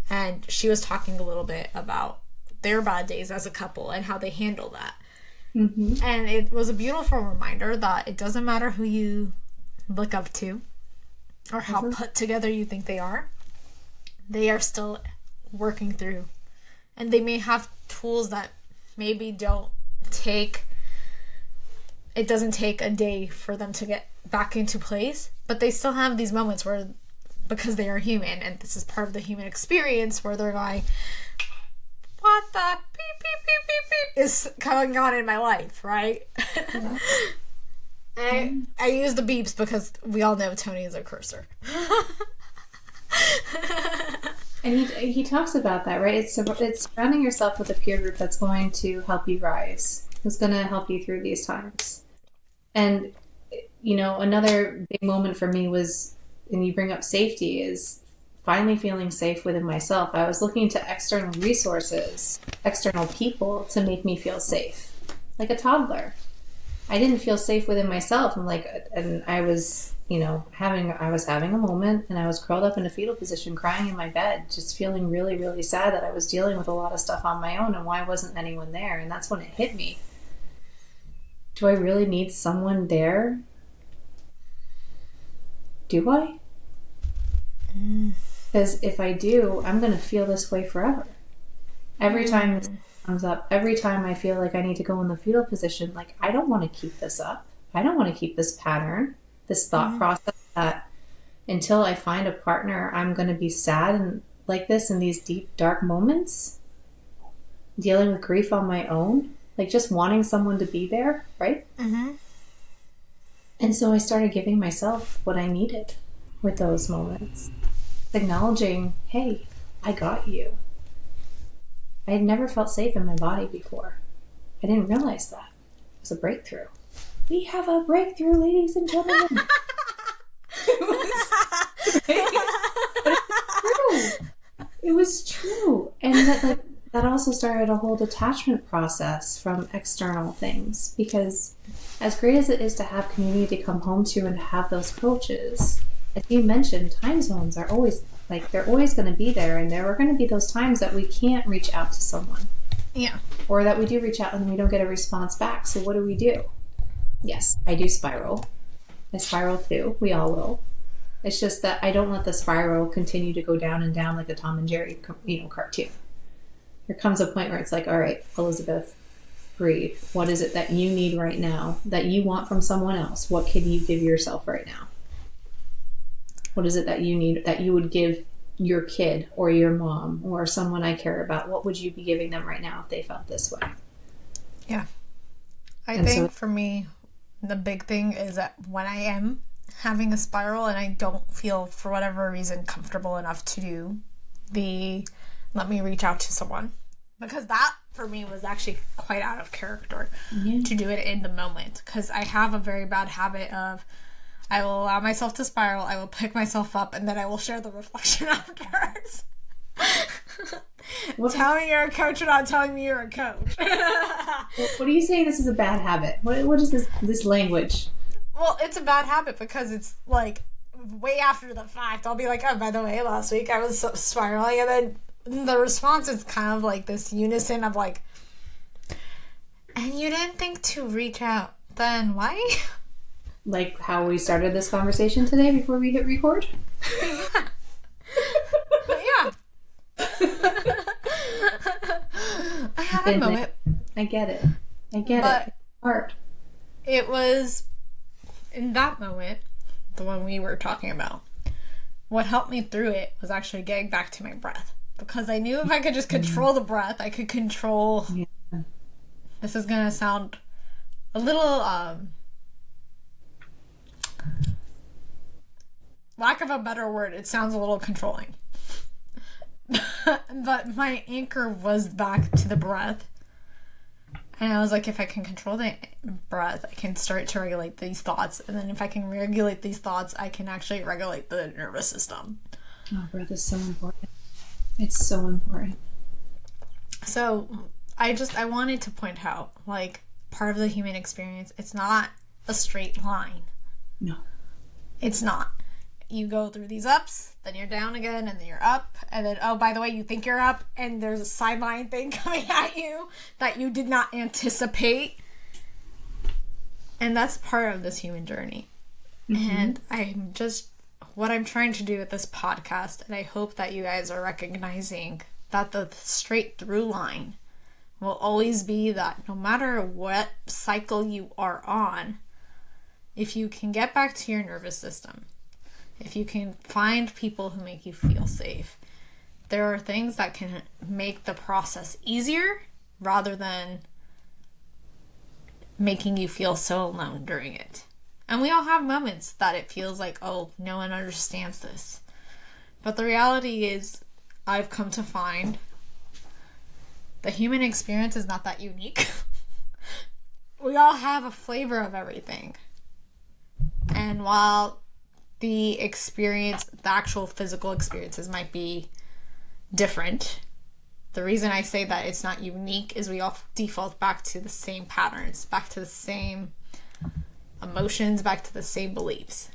and she was talking a little bit about their bad days as a couple and how they handle that. And it was a beautiful reminder that it doesn't matter who you look up to or how put together you think they are still working through. And they may have tools that maybe it doesn't take a day for them to get back into place, but they still have these moments where, because they are human, and this is part of the human experience, where they're going, what the beep, beep, beep, beep is going on in my life, right? And I use the beeps because we all know Tony is a cursor. And he talks about that, right? It's surrounding yourself with a peer group that's going to help you rise, who's going to help you through these times. And, another big moment for me was, and you bring up safety, is finally feeling safe within myself. I was looking to external resources, external people to make me feel safe, like a toddler. I didn't feel safe within myself. And I was, I was having a moment, and I was curled up in a fetal position, crying in my bed, just feeling really, really sad that I was dealing with a lot of stuff on my own, and why wasn't anyone there? And that's when it hit me. Do I really need someone there? Do I? Because if I do, I'm going to feel this way forever. Every time this comes up, every time I feel like I need to go in the fetal position, like, I don't want to keep this up. I don't want to keep this pattern, this thought process that until I find a partner, I'm going to be sad and like this in these deep, dark moments, dealing with grief on my own, like just wanting someone to be there, right? Mm-hmm. And so I started giving myself what I needed with those moments. Acknowledging, hey, I got you. I had never felt safe in my body before. I didn't realize that. It was a breakthrough. We have a breakthrough, ladies and gentlemen. It was true. And that also started a whole detachment process from external things, because as great as it is to have community to come home to and have those coaches, as you mentioned, time zones are always, they're always going to be there, and there are going to be those times that we can't reach out to someone. Yeah. Or that we do reach out and we don't get a response back. So what do? Yes, I do spiral. I spiral too. We all will. It's just that I don't let the spiral continue to go down and down like a Tom and Jerry, cartoon. There comes a point where it's like, all right, Elizabeth, breathe. What is it that you need right now that you want from someone else? What can you give yourself right now? What is it that you need that you would give your kid or your mom or someone I care about? What would you be giving them right now if they felt this way? Yeah. I think for me, the big thing is that when I am having a spiral and I don't feel, for whatever reason, comfortable enough to do let me reach out to someone. Because that, for me, was actually quite out of character to do it in the moment. Because I have a very bad habit of, I will allow myself to spiral, I will pick myself up, and then I will share the reflection afterwards. Tell me you're a coach or not telling me you're a coach. What are you saying this is a bad habit? What is this language? Well, it's a bad habit because it's like way after the fact. I'll be like, oh, by the way, last week I was spiraling, and then the response is kind of like this unison of like, and you didn't think to reach out, then why? Like how we started this conversation today before we hit record? Yeah. I had a moment. I get it. It's hard. It was in that moment, the one we were talking about, what helped me through it was actually getting back to my breath. Because I knew if I could just control the breath, I could control... Yeah. This is going to sound a little... lack of a better word, it sounds a little controlling. But my anchor was back to the breath. And I was like, if I can control the breath, I can start to regulate these thoughts. And then if I can regulate these thoughts, I can actually regulate the nervous system. Oh, breath is so important. It's so important. So I wanted to point out, like, part of the human experience, it's not a straight line. No. It's not. You go through these ups, then you're down again, and then you're up, and then, oh, by the way, you think you're up, and there's a sideline thing coming at you that you did not anticipate. And that's part of this human journey. Mm-hmm. And what I'm trying to do with this podcast, and I hope that you guys are recognizing that the straight through line will always be that no matter what cycle you are on, if you can get back to your nervous system, if you can find people who make you feel safe, there are things that can make the process easier rather than making you feel so alone during it. And we all have moments that it feels like, oh, no one understands this. But the reality is, I've come to find the human experience is not that unique. We all have a flavor of everything. And while the experience, the actual physical experiences might be different, the reason I say that it's not unique is we all default back to the same patterns, back to the same emotions, back to the same beliefs.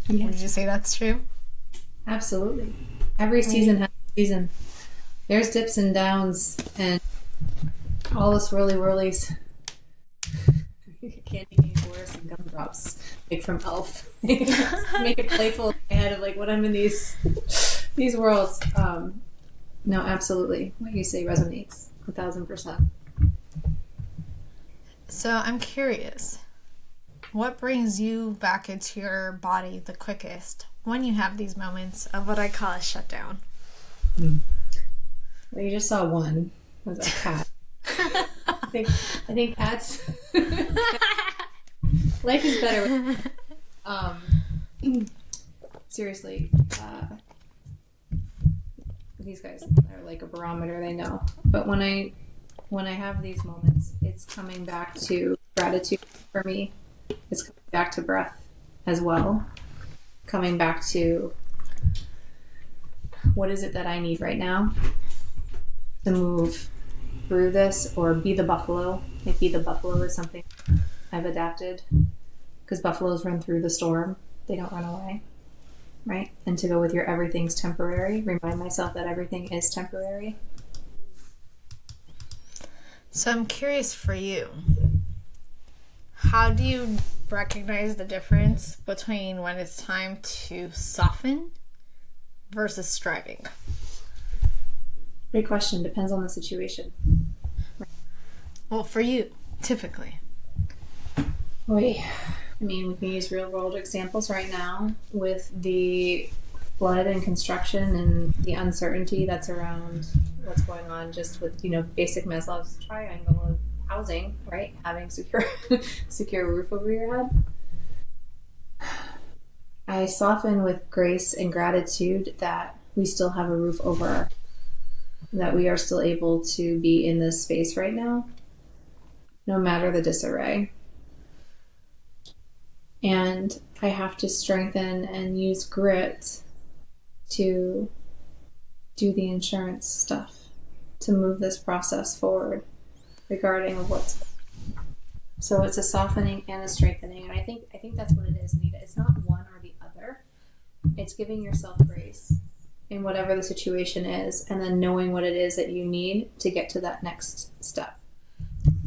Yeah. Would you say that's true? Absolutely. Every season has a season. There's dips and downs and all the swirly whirlies. Candy cane forest and gumdrops, like from Elf. Make it playful in my head of like when I'm in these worlds. No, absolutely. What you say resonates 1,000%. So I'm curious, what brings you back into your body the quickest when you have these moments of what I call a shutdown? Well, you just saw one. It was a cat. I think cats. Life is better. Seriously, these guys are like a barometer. They know. But when I have these moments, it's coming back to gratitude for me. It's coming back to breath as well. Coming back to what is it that I need right now to move through this, or be the buffalo. Like, be the buffalo is something I've adapted, because buffaloes run through the storm. They don't run away, right? And to go with your everything's temporary, remind myself that everything is temporary. So I'm curious for you, how do you recognize the difference between when it's time to soften versus striving? Great question. Depends on the situation. Well, for you, typically. I mean, we can use real world examples right now with the flood and construction and the uncertainty that's around what's going on just with, basic Maslow's triangle of housing, right? Having secure roof over your head. I soften with grace and gratitude that we still have a roof over our head, that we are still able to be in this space right now, no matter the disarray. And I have to strengthen and use grit to do the insurance stuff, to move this process forward regarding what's. So it's a softening and a strengthening. And I think that's what it is, Anita. It's not one or the other. It's giving yourself grace in whatever the situation is, and then knowing what it is that you need to get to that next step.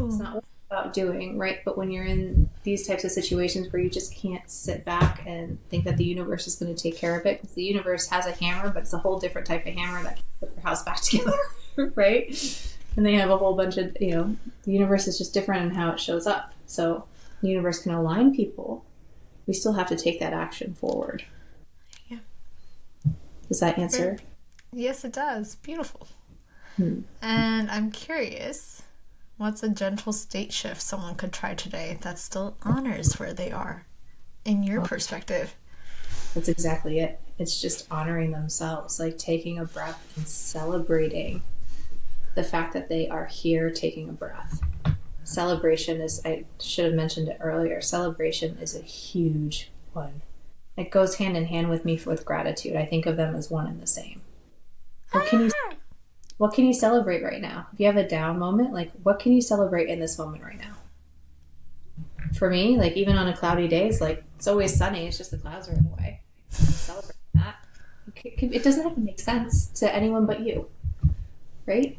It's not about doing, right? But when you're in these types of situations where you just can't sit back and think that the universe is going to take care of it, because the universe has a hammer, but it's a whole different type of hammer that can put your house back together, right? And they have a whole bunch of, the universe is just different in how it shows up. So the universe can align people. We still have to take that action forward. Yeah. Does that answer? Yes, it does. Beautiful. And I'm curious, what's a gentle state shift someone could try today that still honors where they are in your perspective? That's exactly it. It's just honoring themselves, like taking a breath and celebrating the fact that they are here taking a breath. Celebration is, I should have mentioned it earlier, celebration is a huge one. It goes hand in hand with me with gratitude. I think of them as one and the same. What can you celebrate right now? If you have a down moment, like, what can you celebrate in this moment right now? For me, like, even on a cloudy day, it's like, it's always sunny. It's just the clouds are in the way. Celebrate that. It doesn't have to make sense to anyone but you, right?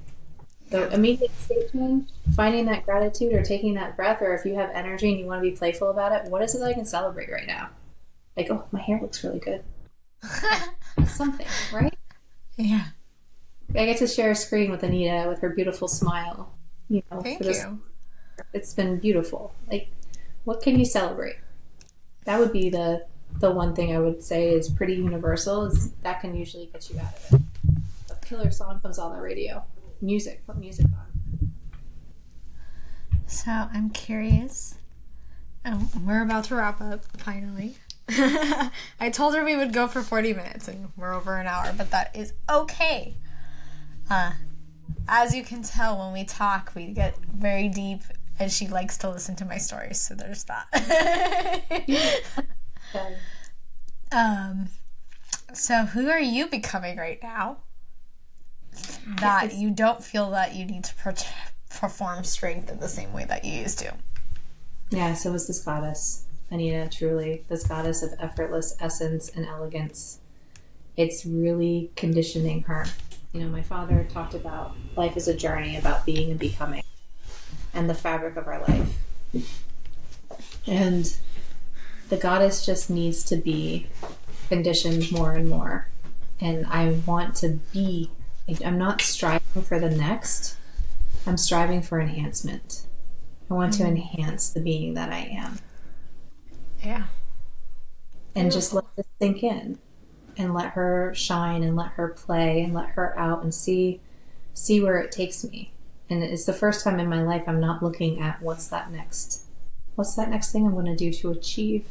So immediate state change, finding that gratitude or taking that breath, or if you have energy and you want to be playful about it, what is it that I can celebrate right now? Like, oh, my hair looks really good. Something, right? Yeah. I get to share a screen with Anita with her beautiful smile. Thank you. It's been beautiful. Like, what can you celebrate? That would be the one thing I would say is pretty universal, is that can usually get you out of it. A killer song comes on the radio. Put music on. So I'm curious. We're about to wrap up, finally. I told her we would go for 40 minutes, and we're over an hour, but that is okay. As you can tell, when we talk, we get very deep, and she likes to listen to my stories, so there's that. So who are you becoming right now that you don't feel that you need to perform strength in the same way that you used to? Yeah, so it's this goddess, Anita, truly, this goddess of effortless essence and elegance. It's really conditioning her. You know, my father talked about life is a journey about being and becoming and the fabric of our life. And the goddess just needs to be conditioned more and more. And I want to be, I'm not striving for the next, I'm striving for enhancement. I want to enhance the being that I am. Yeah. And just let this sink in and let her shine and let her play and let her out and see where it takes me. And it's the first time in my life I'm not looking at what's that next thing I'm going to do to achieve.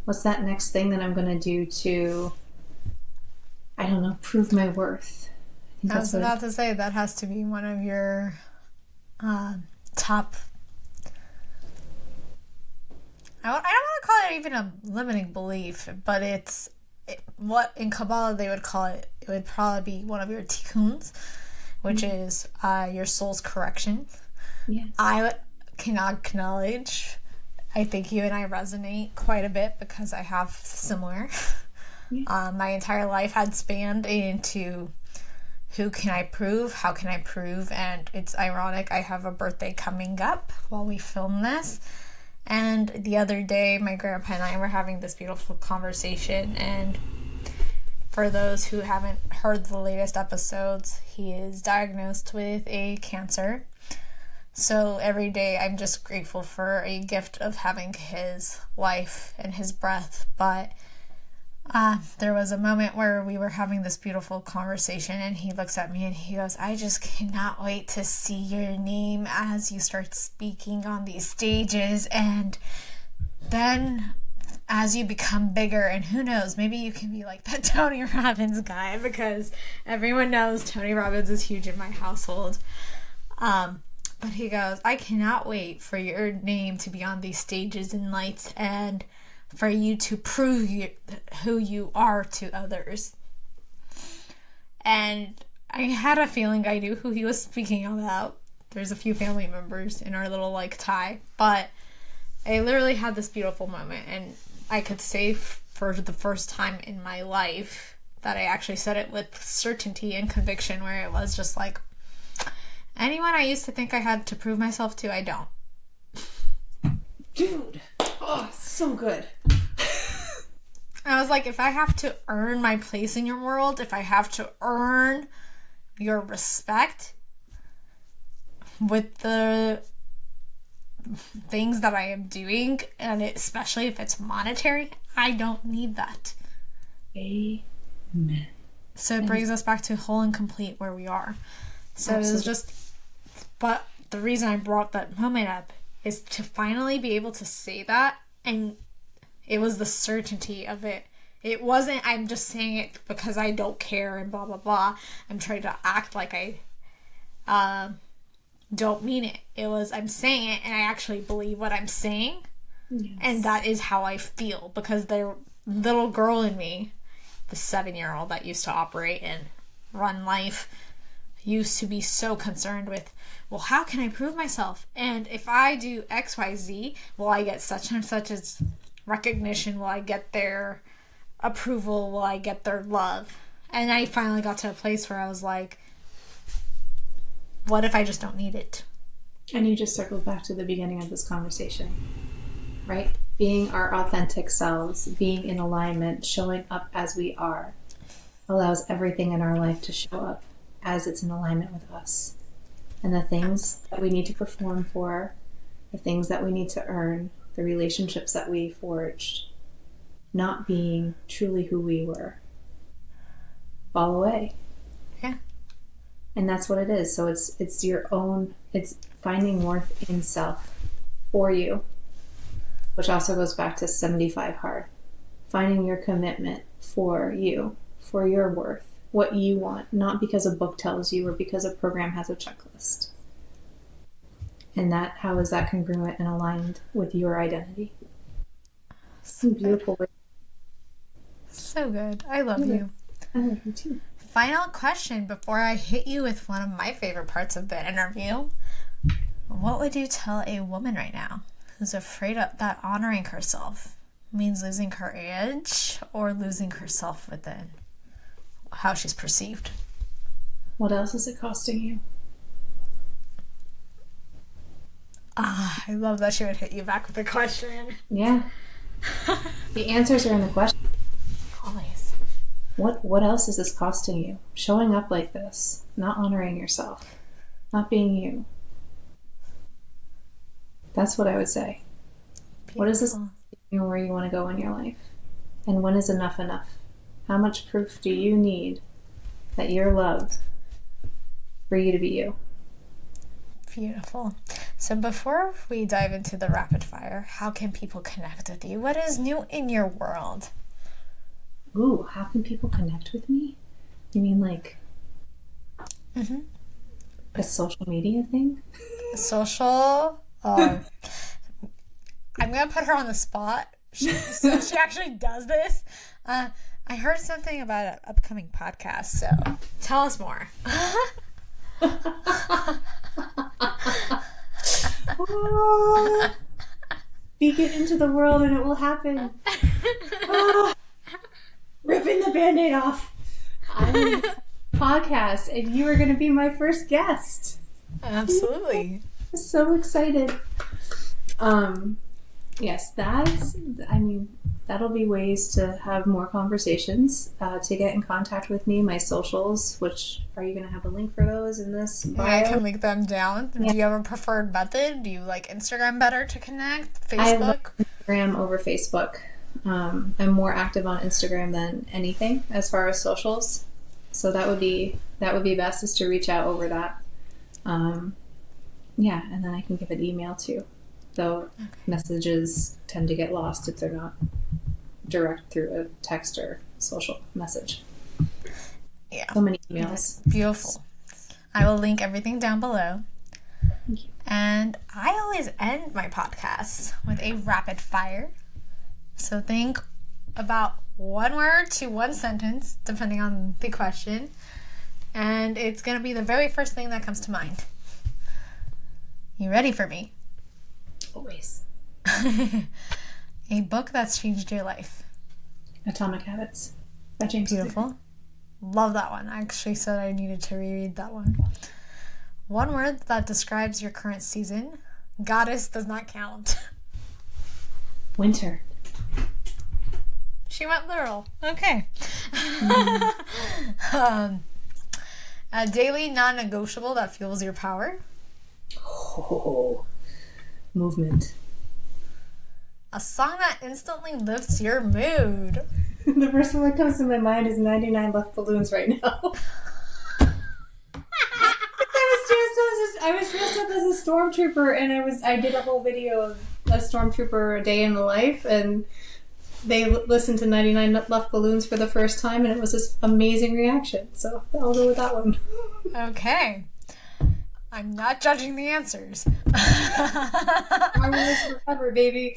What's that next thing that I'm going to do to, I don't know, prove my worth. I was about to say that has to be one of your top. I don't want to call it even a limiting belief, but what in Kabbalah they would call it. It would probably be one of your tikkuns, which is your soul's correction. Yes. I can acknowledge. I think you and I resonate quite a bit because I have similar. Yeah. My entire life had spanned into who can I prove, how can I prove, and it's ironic. I have a birthday coming up while we film this, and the other day my grandpa and I were having this beautiful conversation, and for those who haven't heard the latest episodes, he is diagnosed with a cancer. So every day I'm just grateful for a gift of having his life and his breath. But there was a moment where we were having this beautiful conversation and he looks at me and he goes, I just cannot wait to see your name as you start speaking on these stages. And then as you become bigger, and who knows, maybe you can be like that Tony Robbins guy, because everyone knows Tony Robbins is huge in my household. But he goes, I cannot wait for your name to be on these stages and lights and for you to prove who you are to others. And I had a feeling I knew who he was speaking about. There's a few family members in our little tie, but I literally had this beautiful moment, and I could say for the first time in my life that I actually said it with certainty and conviction, where it was just like, anyone I used to think I had to prove myself to, I don't. Dude. Oh, so good. I was like, if I have to earn my place in your world, if I have to earn your respect with the things that I am doing, and especially if it's monetary, I don't need that. Amen. So it brings us back to whole and complete where we are. So Absolutely. It was just, but the reason I brought that moment up is to finally be able to say that, and it was the certainty of it. It wasn't, I'm just saying it because I don't care and blah, blah, blah. I'm trying to act like I don't mean it. It was, I'm saying it and I actually believe what I'm saying. Yes. And that is how I feel, because the little girl in me, the 7-year-old that used to operate and run life, used to be so concerned with, well, how can I prove myself? And if I do X, Y, Z, will I get such and such as recognition? Will I get their approval? Will I get their love? And I finally got to a place where I was like, what if I just don't need it? And you just circled back to the beginning of this conversation, right? Being our authentic selves, being in alignment, showing up as we are, allows everything in our life to show up as it's in alignment with us. And the things that we need to perform for, the things that we need to earn, the relationships that we forged, not being truly who we were, fall away. Yeah. And that's what it is. So it's your own, it's finding worth in self for you, which also goes back to 75 hard. Finding your commitment for you, for your worth, what you want, not because a book tells you or because a program has a checklist. And that, how is that congruent and aligned with your identity? So beautiful. So good. I love you. I love you too. Final question before I hit you with one of my favorite parts of the interview. What would you tell a woman right now who's afraid of that honoring herself means losing her edge or losing herself within how she's perceived? What else is it costing you? I love that she would hit you back with a question. Yeah. The answers are in the question. Always. What else is this costing you? Showing up like this, not honoring yourself, not being you. That's what I would say. Beautiful. What is this where you want to go in your life? And when is enough enough? How much proof do you need that you're loved for you to be you? Beautiful. So before we dive into the rapid fire, how can people connect with you? What is new in your world? Ooh, how can people connect with me? You mean like a social media thing? Social. I'm going to put her on the spot. So she actually does this. I heard something about an upcoming podcast, so tell us more. Speak it into the world and it will happen. Ripping the Band-Aid off. I'm in a podcast and you are going to be my first guest. Absolutely. I'm so excited. Yes, that'll be ways to have more conversations, to get in contact with me. My socials, which, are you going to have a link for those in this bio? I can link them down. Yeah. Do you have a preferred method? Do you like Instagram better to connect? Facebook? I love Instagram over Facebook. I'm more active on Instagram than anything as far as socials. So that would be best, is to reach out over that. Yeah, and then I can give an email too. Though messages tend to get lost if they're not direct through a text or social message. Yeah. So many emails. Beautiful. I will link everything down below. Thank you. And I always end my podcasts with a rapid fire. So think about one word to one sentence, depending on the question. And it's going to be the very first thing that comes to mind. You ready for me? Always. A book that's changed your life. Atomic Habits by James Clear. Beautiful. Love that one. I actually said I needed to reread that one. One word that describes your current season. Goddess does not count. Winter. She went literal. Okay. A daily non-negotiable that fuels your power. Oh, movement. A song that instantly lifts your mood. The first one that comes to my mind is 99 Left Balloons right now. I was dressed up as a stormtrooper, and I did a whole video of a stormtrooper, a day in the life, and they listened to 99 Left Balloons for the first time, and it was this amazing reaction. So I'll go with that one. Okay. I'm not judging the answers. Harmless forever, baby.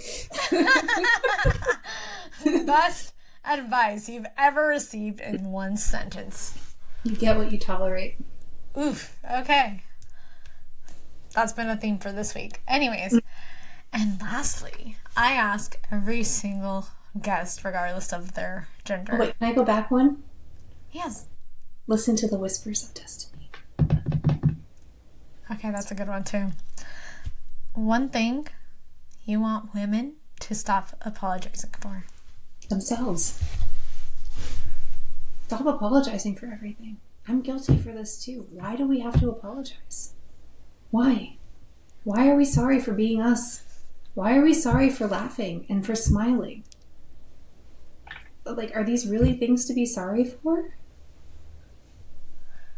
Best advice you've ever received in one sentence. You get what you tolerate. Oof. Okay. That's been a theme for this week. Anyways. And lastly, I ask every single guest, regardless of their gender. Oh, wait, can I go back one? Yes. Listen to the whispers of destiny. Okay, that's a good one too. One thing you want women to stop apologizing for. Themselves. Stop apologizing for everything. I'm guilty for this too. Why do we have to apologize? Why? Why are we sorry for being us? Why are we sorry for laughing and for smiling? Like, are these really things to be sorry for?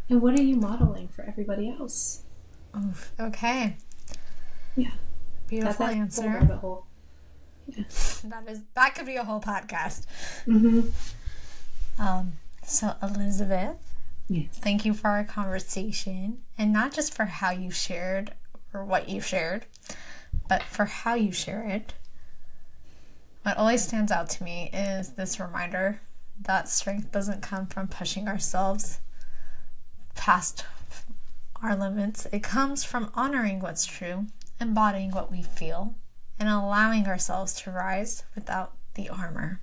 And what are you modeling for everybody else? Oof. Okay. Yeah. Beautiful answer. Rabbit hole. Yeah. That could be a whole podcast. Mm-hmm. So Elizabeth, Yes. thank you for our conversation, and not just for how you shared or what you shared, but for how you share it. What always stands out to me is this reminder that strength doesn't come from pushing ourselves past our limits. It comes from honoring what's true, embodying what we feel, and allowing ourselves to rise without the armor.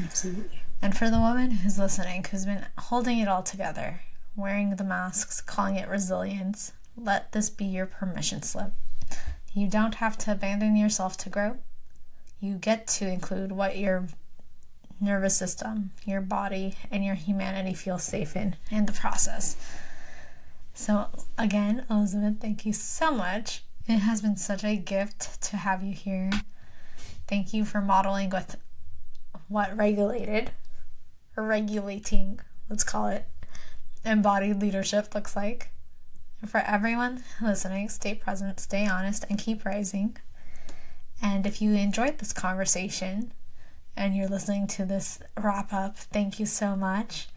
Absolutely. And for the woman who's listening, who's been holding it all together, wearing the masks, calling it resilience, let this be your permission slip. You don't have to abandon yourself to grow. You get to include what your nervous system, your body, and your humanity feel safe in the process. So again, Elizabeth, thank you so much. It has been such a gift to have you here. Thank you for modeling with what regulating, let's call it, embodied leadership looks like. And for everyone listening, stay present, stay honest, and keep rising. And if you enjoyed this conversation and you're listening to this wrap up, thank you so much.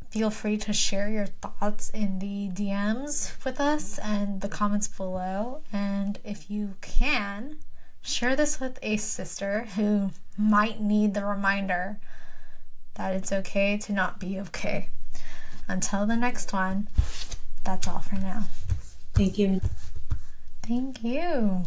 Feel free to share your thoughts in the DMs with us and the comments below. And if you can, share this with a sister who might need the reminder that it's okay to not be okay. Until the next one, that's all for now. Thank you. Thank you.